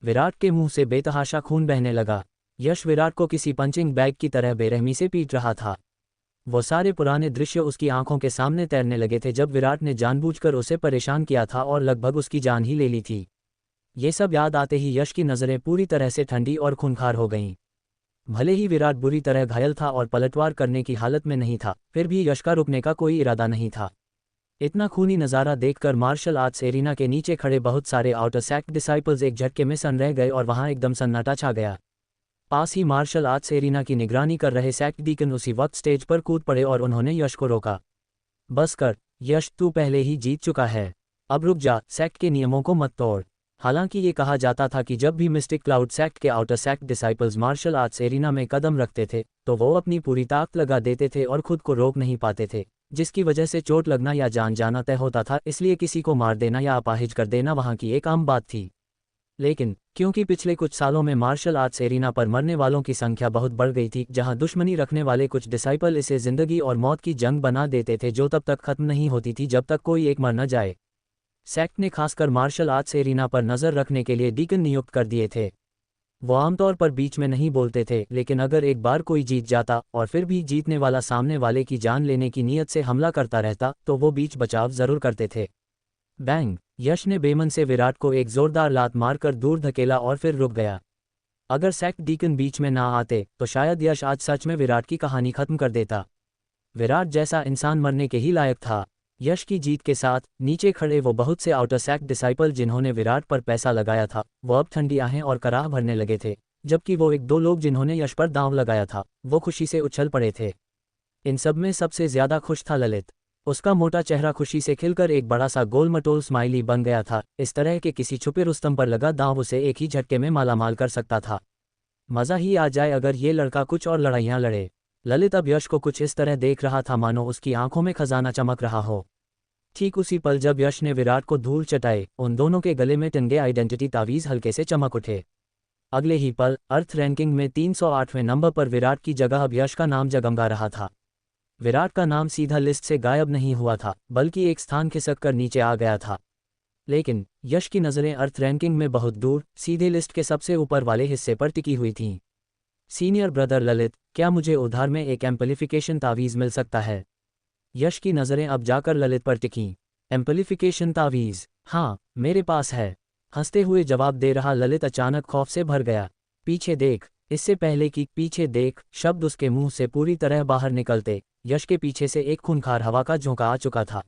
विराट के मुंह से बेतहाशा खून बहने लगा। यश विराट को किसी पंचिंग बैग की तरह बेरहमी से पीट रहा था। वो सारे पुराने दृश्य उसकी आंखों के सामने तैरने लगे थे जब विराट ने जानबूझकर उसे परेशान किया था और लगभग उसकी जान ही ले ली थी। ये सब याद आते ही यश की नज़रें पूरी तरह से ठंडी और खूंखार हो गईं। भले ही विराट बुरी तरह घायल था और पलटवार करने की हालत में नहीं था, फिर भी यश का रुकने का कोई इरादा नहीं था। इतना खूनी नज़ारा देखकर मार्शल आर्ट्स एरिना के नीचे खड़े बहुत सारे आउटर सेक्ट डिसाइपल्स एक झटके में सन्न रह गए और वहां एकदम सन्नाटा छा गया। पास ही मार्शल आर्ट्स एरिना की निगरानी कर रहे सेक्ट डीकन उसी वक्त स्टेज पर कूद पड़े और उन्होंने यश को रोका। बस कर यश, तू पहले ही जीत चुका है, अब रुक जा, सेक्ट के नियमों को मत तोड़। हालांकि ये कहा जाता था कि जब भी मिस्टिक क्लाउड सेक्ट के outer sect disciples martial arts arena में कदम रखते थे तो वो अपनी पूरी ताकत लगा देते थे और खुद को रोक नहीं पाते थे, जिसकी वजह से चोट लगना या जान जाना तय होता था। इसलिए किसी को मार देना या अपाहिज कर देना वहां की एक आम बात थी। लेकिन क्योंकि पिछले कुछ सालों में मार्शल आर्ट्स एरिना पर मरने वालों की संख्या बहुत बढ़ गई थी, जहां दुश्मनी रखने वाले कुछ डिसाइपल इसे जिंदगी और मौत की जंग बना देते थे जो तब तक खत्म नहीं होती थी जब तक कोई एक मर न जाए। सेक्ट ने खासकर मार्शल आर्ट्स एरिना पर नज़र रखने के लिए डीकन नियुक्त कर दिए थे। वो आमतौर पर बीच में नहीं बोलते थे, लेकिन अगर एक बार कोई जीत जाता और फिर भी जीतने वाला सामने वाले की जान लेने की नीयत से हमला करता रहता तो वो बीच बचाव जरूर करते थे। बैंग! यश ने बेमन से विराट को एक जोरदार लात मारकर दूर धकेला और फिर रुक गया। अगर सेक्ट डीकन बीच में ना आते तो शायद यश आज सच में विराट की कहानी खत्म कर देता। विराट जैसा इंसान मरने के ही लायक था। यश की जीत के साथ नीचे खड़े वो बहुत से आउटर सेक्ट डिसाइपल जिन्होंने विराट पर पैसा लगाया था, वो अब ठंडी आहें और कराह भरने लगे थे, जबकि वो एक दो लोग जिन्होंने यश पर दांव लगाया था वो खुशी से उछल पड़े थे। इन सब में सबसे ज्यादा खुश था ललित। उसका मोटा चेहरा खुशी से खिलकर एक बड़ा सा गोल मटोल स्माइली बन गया था। इस तरह के किसी छुपे रुस्तम पर लगा दांव उसे एक ही झटके में मालामाल कर सकता था। मज़ा ही आ जाए अगर ये लड़का कुछ और लड़ाइयाँ लड़े। ललित अब यश को कुछ इस तरह देख रहा था मानो उसकी आंखों में खजाना चमक रहा हो। ठीक उसी पल जब यश ने विराट को धूल चटाए, उन दोनों के गले में टंगे आइडेंटिटी तावीज़ हल्के से चमक उठे। अगले ही पल अर्थ रैंकिंग में 308वें नंबर पर विराट की जगह अब यश का नाम जगमगा रहा था। विराट का नाम सीधा लिस्ट से गायब नहीं हुआ था, बल्कि एक स्थान खिसक कर नीचे आ गया था। लेकिन यश की नज़रें अर्थ रैंकिंग में बहुत दूर, सीधे लिस्ट के सबसे ऊपर वाले हिस्से पर टिकी हुई थीं। सीनियर ब्रदर ललित, क्या मुझे उधार में एक एम्पलीफिकेशन तावीज़ मिल सकता है? यश की नज़रें अब जाकर ललित पर टिकीं। एम्पलीफिकेशन तावीज़? हाँ, मेरे पास है, हंसते हुए जवाब दे रहा ललित अचानक खौफ से भर गया। पीछे देख। इससे पहले कि पीछे देख शब्द उसके मुंह से पूरी तरह बाहर निकलते, यश के पीछे से एक खूंखार हवा का झोंका आ चुका था।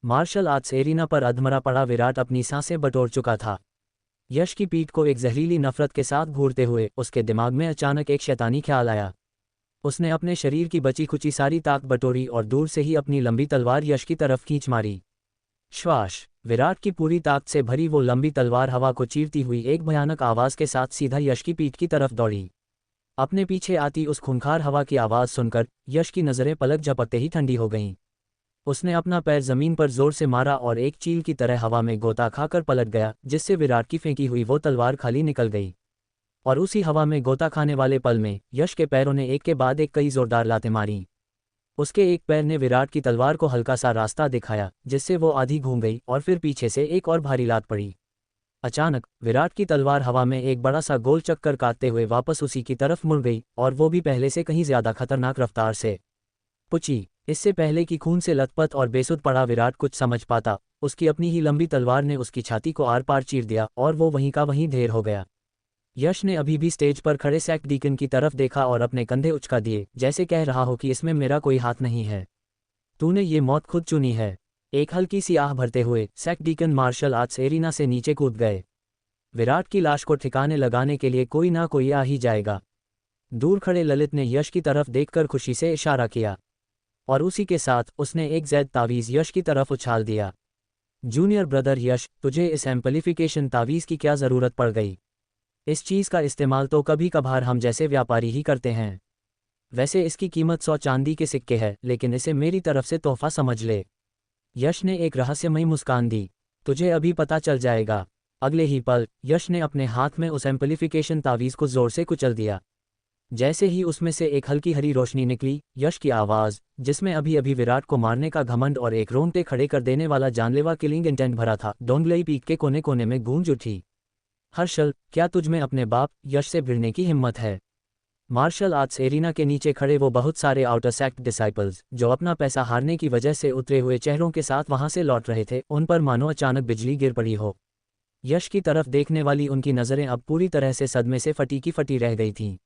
मार्शल आर्ट्स एरिना पर अधमरा पड़ा विराट अपनी सांसें बटोर चुका था। यश की पीठ को एक जहरीली नफरत के साथ घूरते हुए उसके दिमाग में अचानक एक शैतानी ख्याल आया। उसने अपने शरीर की बची खुची सारी ताकत बटोरी और दूर से ही अपनी लंबी तलवार यश की तरफ खींच मारी। श्वास। विराट की पूरी ताकत से भरी वो लंबी तलवार हवा को चीरती हुई एक भयानक आवाज के साथ सीधा यश की पीठ की तरफ दौड़ी। अपने पीछे आती उस खूंखार हवा की आवाज सुनकर यश की नज़रें पलक झपकते ही ठंडी हो गईं। उसने अपना पैर जमीन पर जोर से मारा और एक चील की तरह हवा में गोता खाकर पलट गया, जिससे विराट की फेंकी हुई वो तलवार खाली निकल गई। और उसी हवा में गोता खाने वाले पल में यश के पैरों ने एक के बाद एक कई जोरदार लातें मारीं। उसके एक पैर ने विराट की तलवार को हल्का सा रास्ता दिखाया, जिससे वो आधी घूम गई और फिर पीछे से एक और भारी लात पड़ी। अचानक विराट की तलवार हवा में एक बड़ा सा गोल चक्कर काटते हुए वापस उसी की तरफ मुड़ गई, और वो भी पहले से कहीं ज्यादा खतरनाक रफ्तार से। पुची। इससे पहले कि खून से लथपथ और बेसुध पड़ा विराट कुछ समझ पाता, उसकी अपनी ही लंबी तलवार ने उसकी छाती को आर पार चीर दिया और वो वहीं का वहीं ढेर हो गया। यश ने अभी भी स्टेज पर खड़े सैक्ट डीकन की तरफ देखा और अपने कंधे उचका दिए, जैसे कह रहा हो कि इसमें मेरा कोई हाथ नहीं है। तूने ये मौत खुद चुनी है। एक हल्की सी आह भरते हुए sect deacon martial arts arena से नीचे कूद गए। विराट की लाश को ठिकाने लगाने के लिए कोई ना कोई आ ही जाएगा। दूर खड़े ललित ने यश की तरफ देखकर खुशी से इशारा किया, और उसी के साथ उसने एक जैद तावीज़ यश की तरफ उछाल दिया। जूनियर ब्रदर यश, तुझे इस एम्पलीफिकेशन तावीज़ की क्या ज़रूरत पड़ गई? इस चीज़ का इस्तेमाल तो कभी कभार हम जैसे व्यापारी ही करते हैं। वैसे इसकी कीमत 100 चांदी के सिक्के है, लेकिन इसे मेरी तरफ से तोहफा समझ ले। यश ने एक रहस्यमयी मुस्कान दी। तुझे अभी पता चल जाएगा। अगले ही पल यश ने अपने हाथ में उस एम्पलीफिकेशन तावीज़ को जोर से कुचल दिया। जैसे ही उसमें से एक हल्की हरी रोशनी निकली, यश की आवाज़, जिसमें अभी अभी विराट को मारने का घमंड और एक रोंगटे खड़े कर देने वाला जानलेवा किलिंग इंटेंट भरा था, डोंगलई पीक के कोने कोने में गूंज उठी। हर्षल, क्या तुझमें अपने बाप यश से भिड़ने की हिम्मत है? मार्शल आर्ट्स एरिना के नीचे खड़े वो बहुत सारे आउटर सेक्ट डिसाइपल्स, जो अपना पैसा हारने की वजह से उतरे हुए चेहरों के साथ वहां से लौट रहे थे, उन पर मानो अचानक बिजली गिर पड़ी हो। यश की तरफ देखने वाली उनकी नज़रें अब पूरी तरह से सदमे से फटी की फटी रह गई थीं।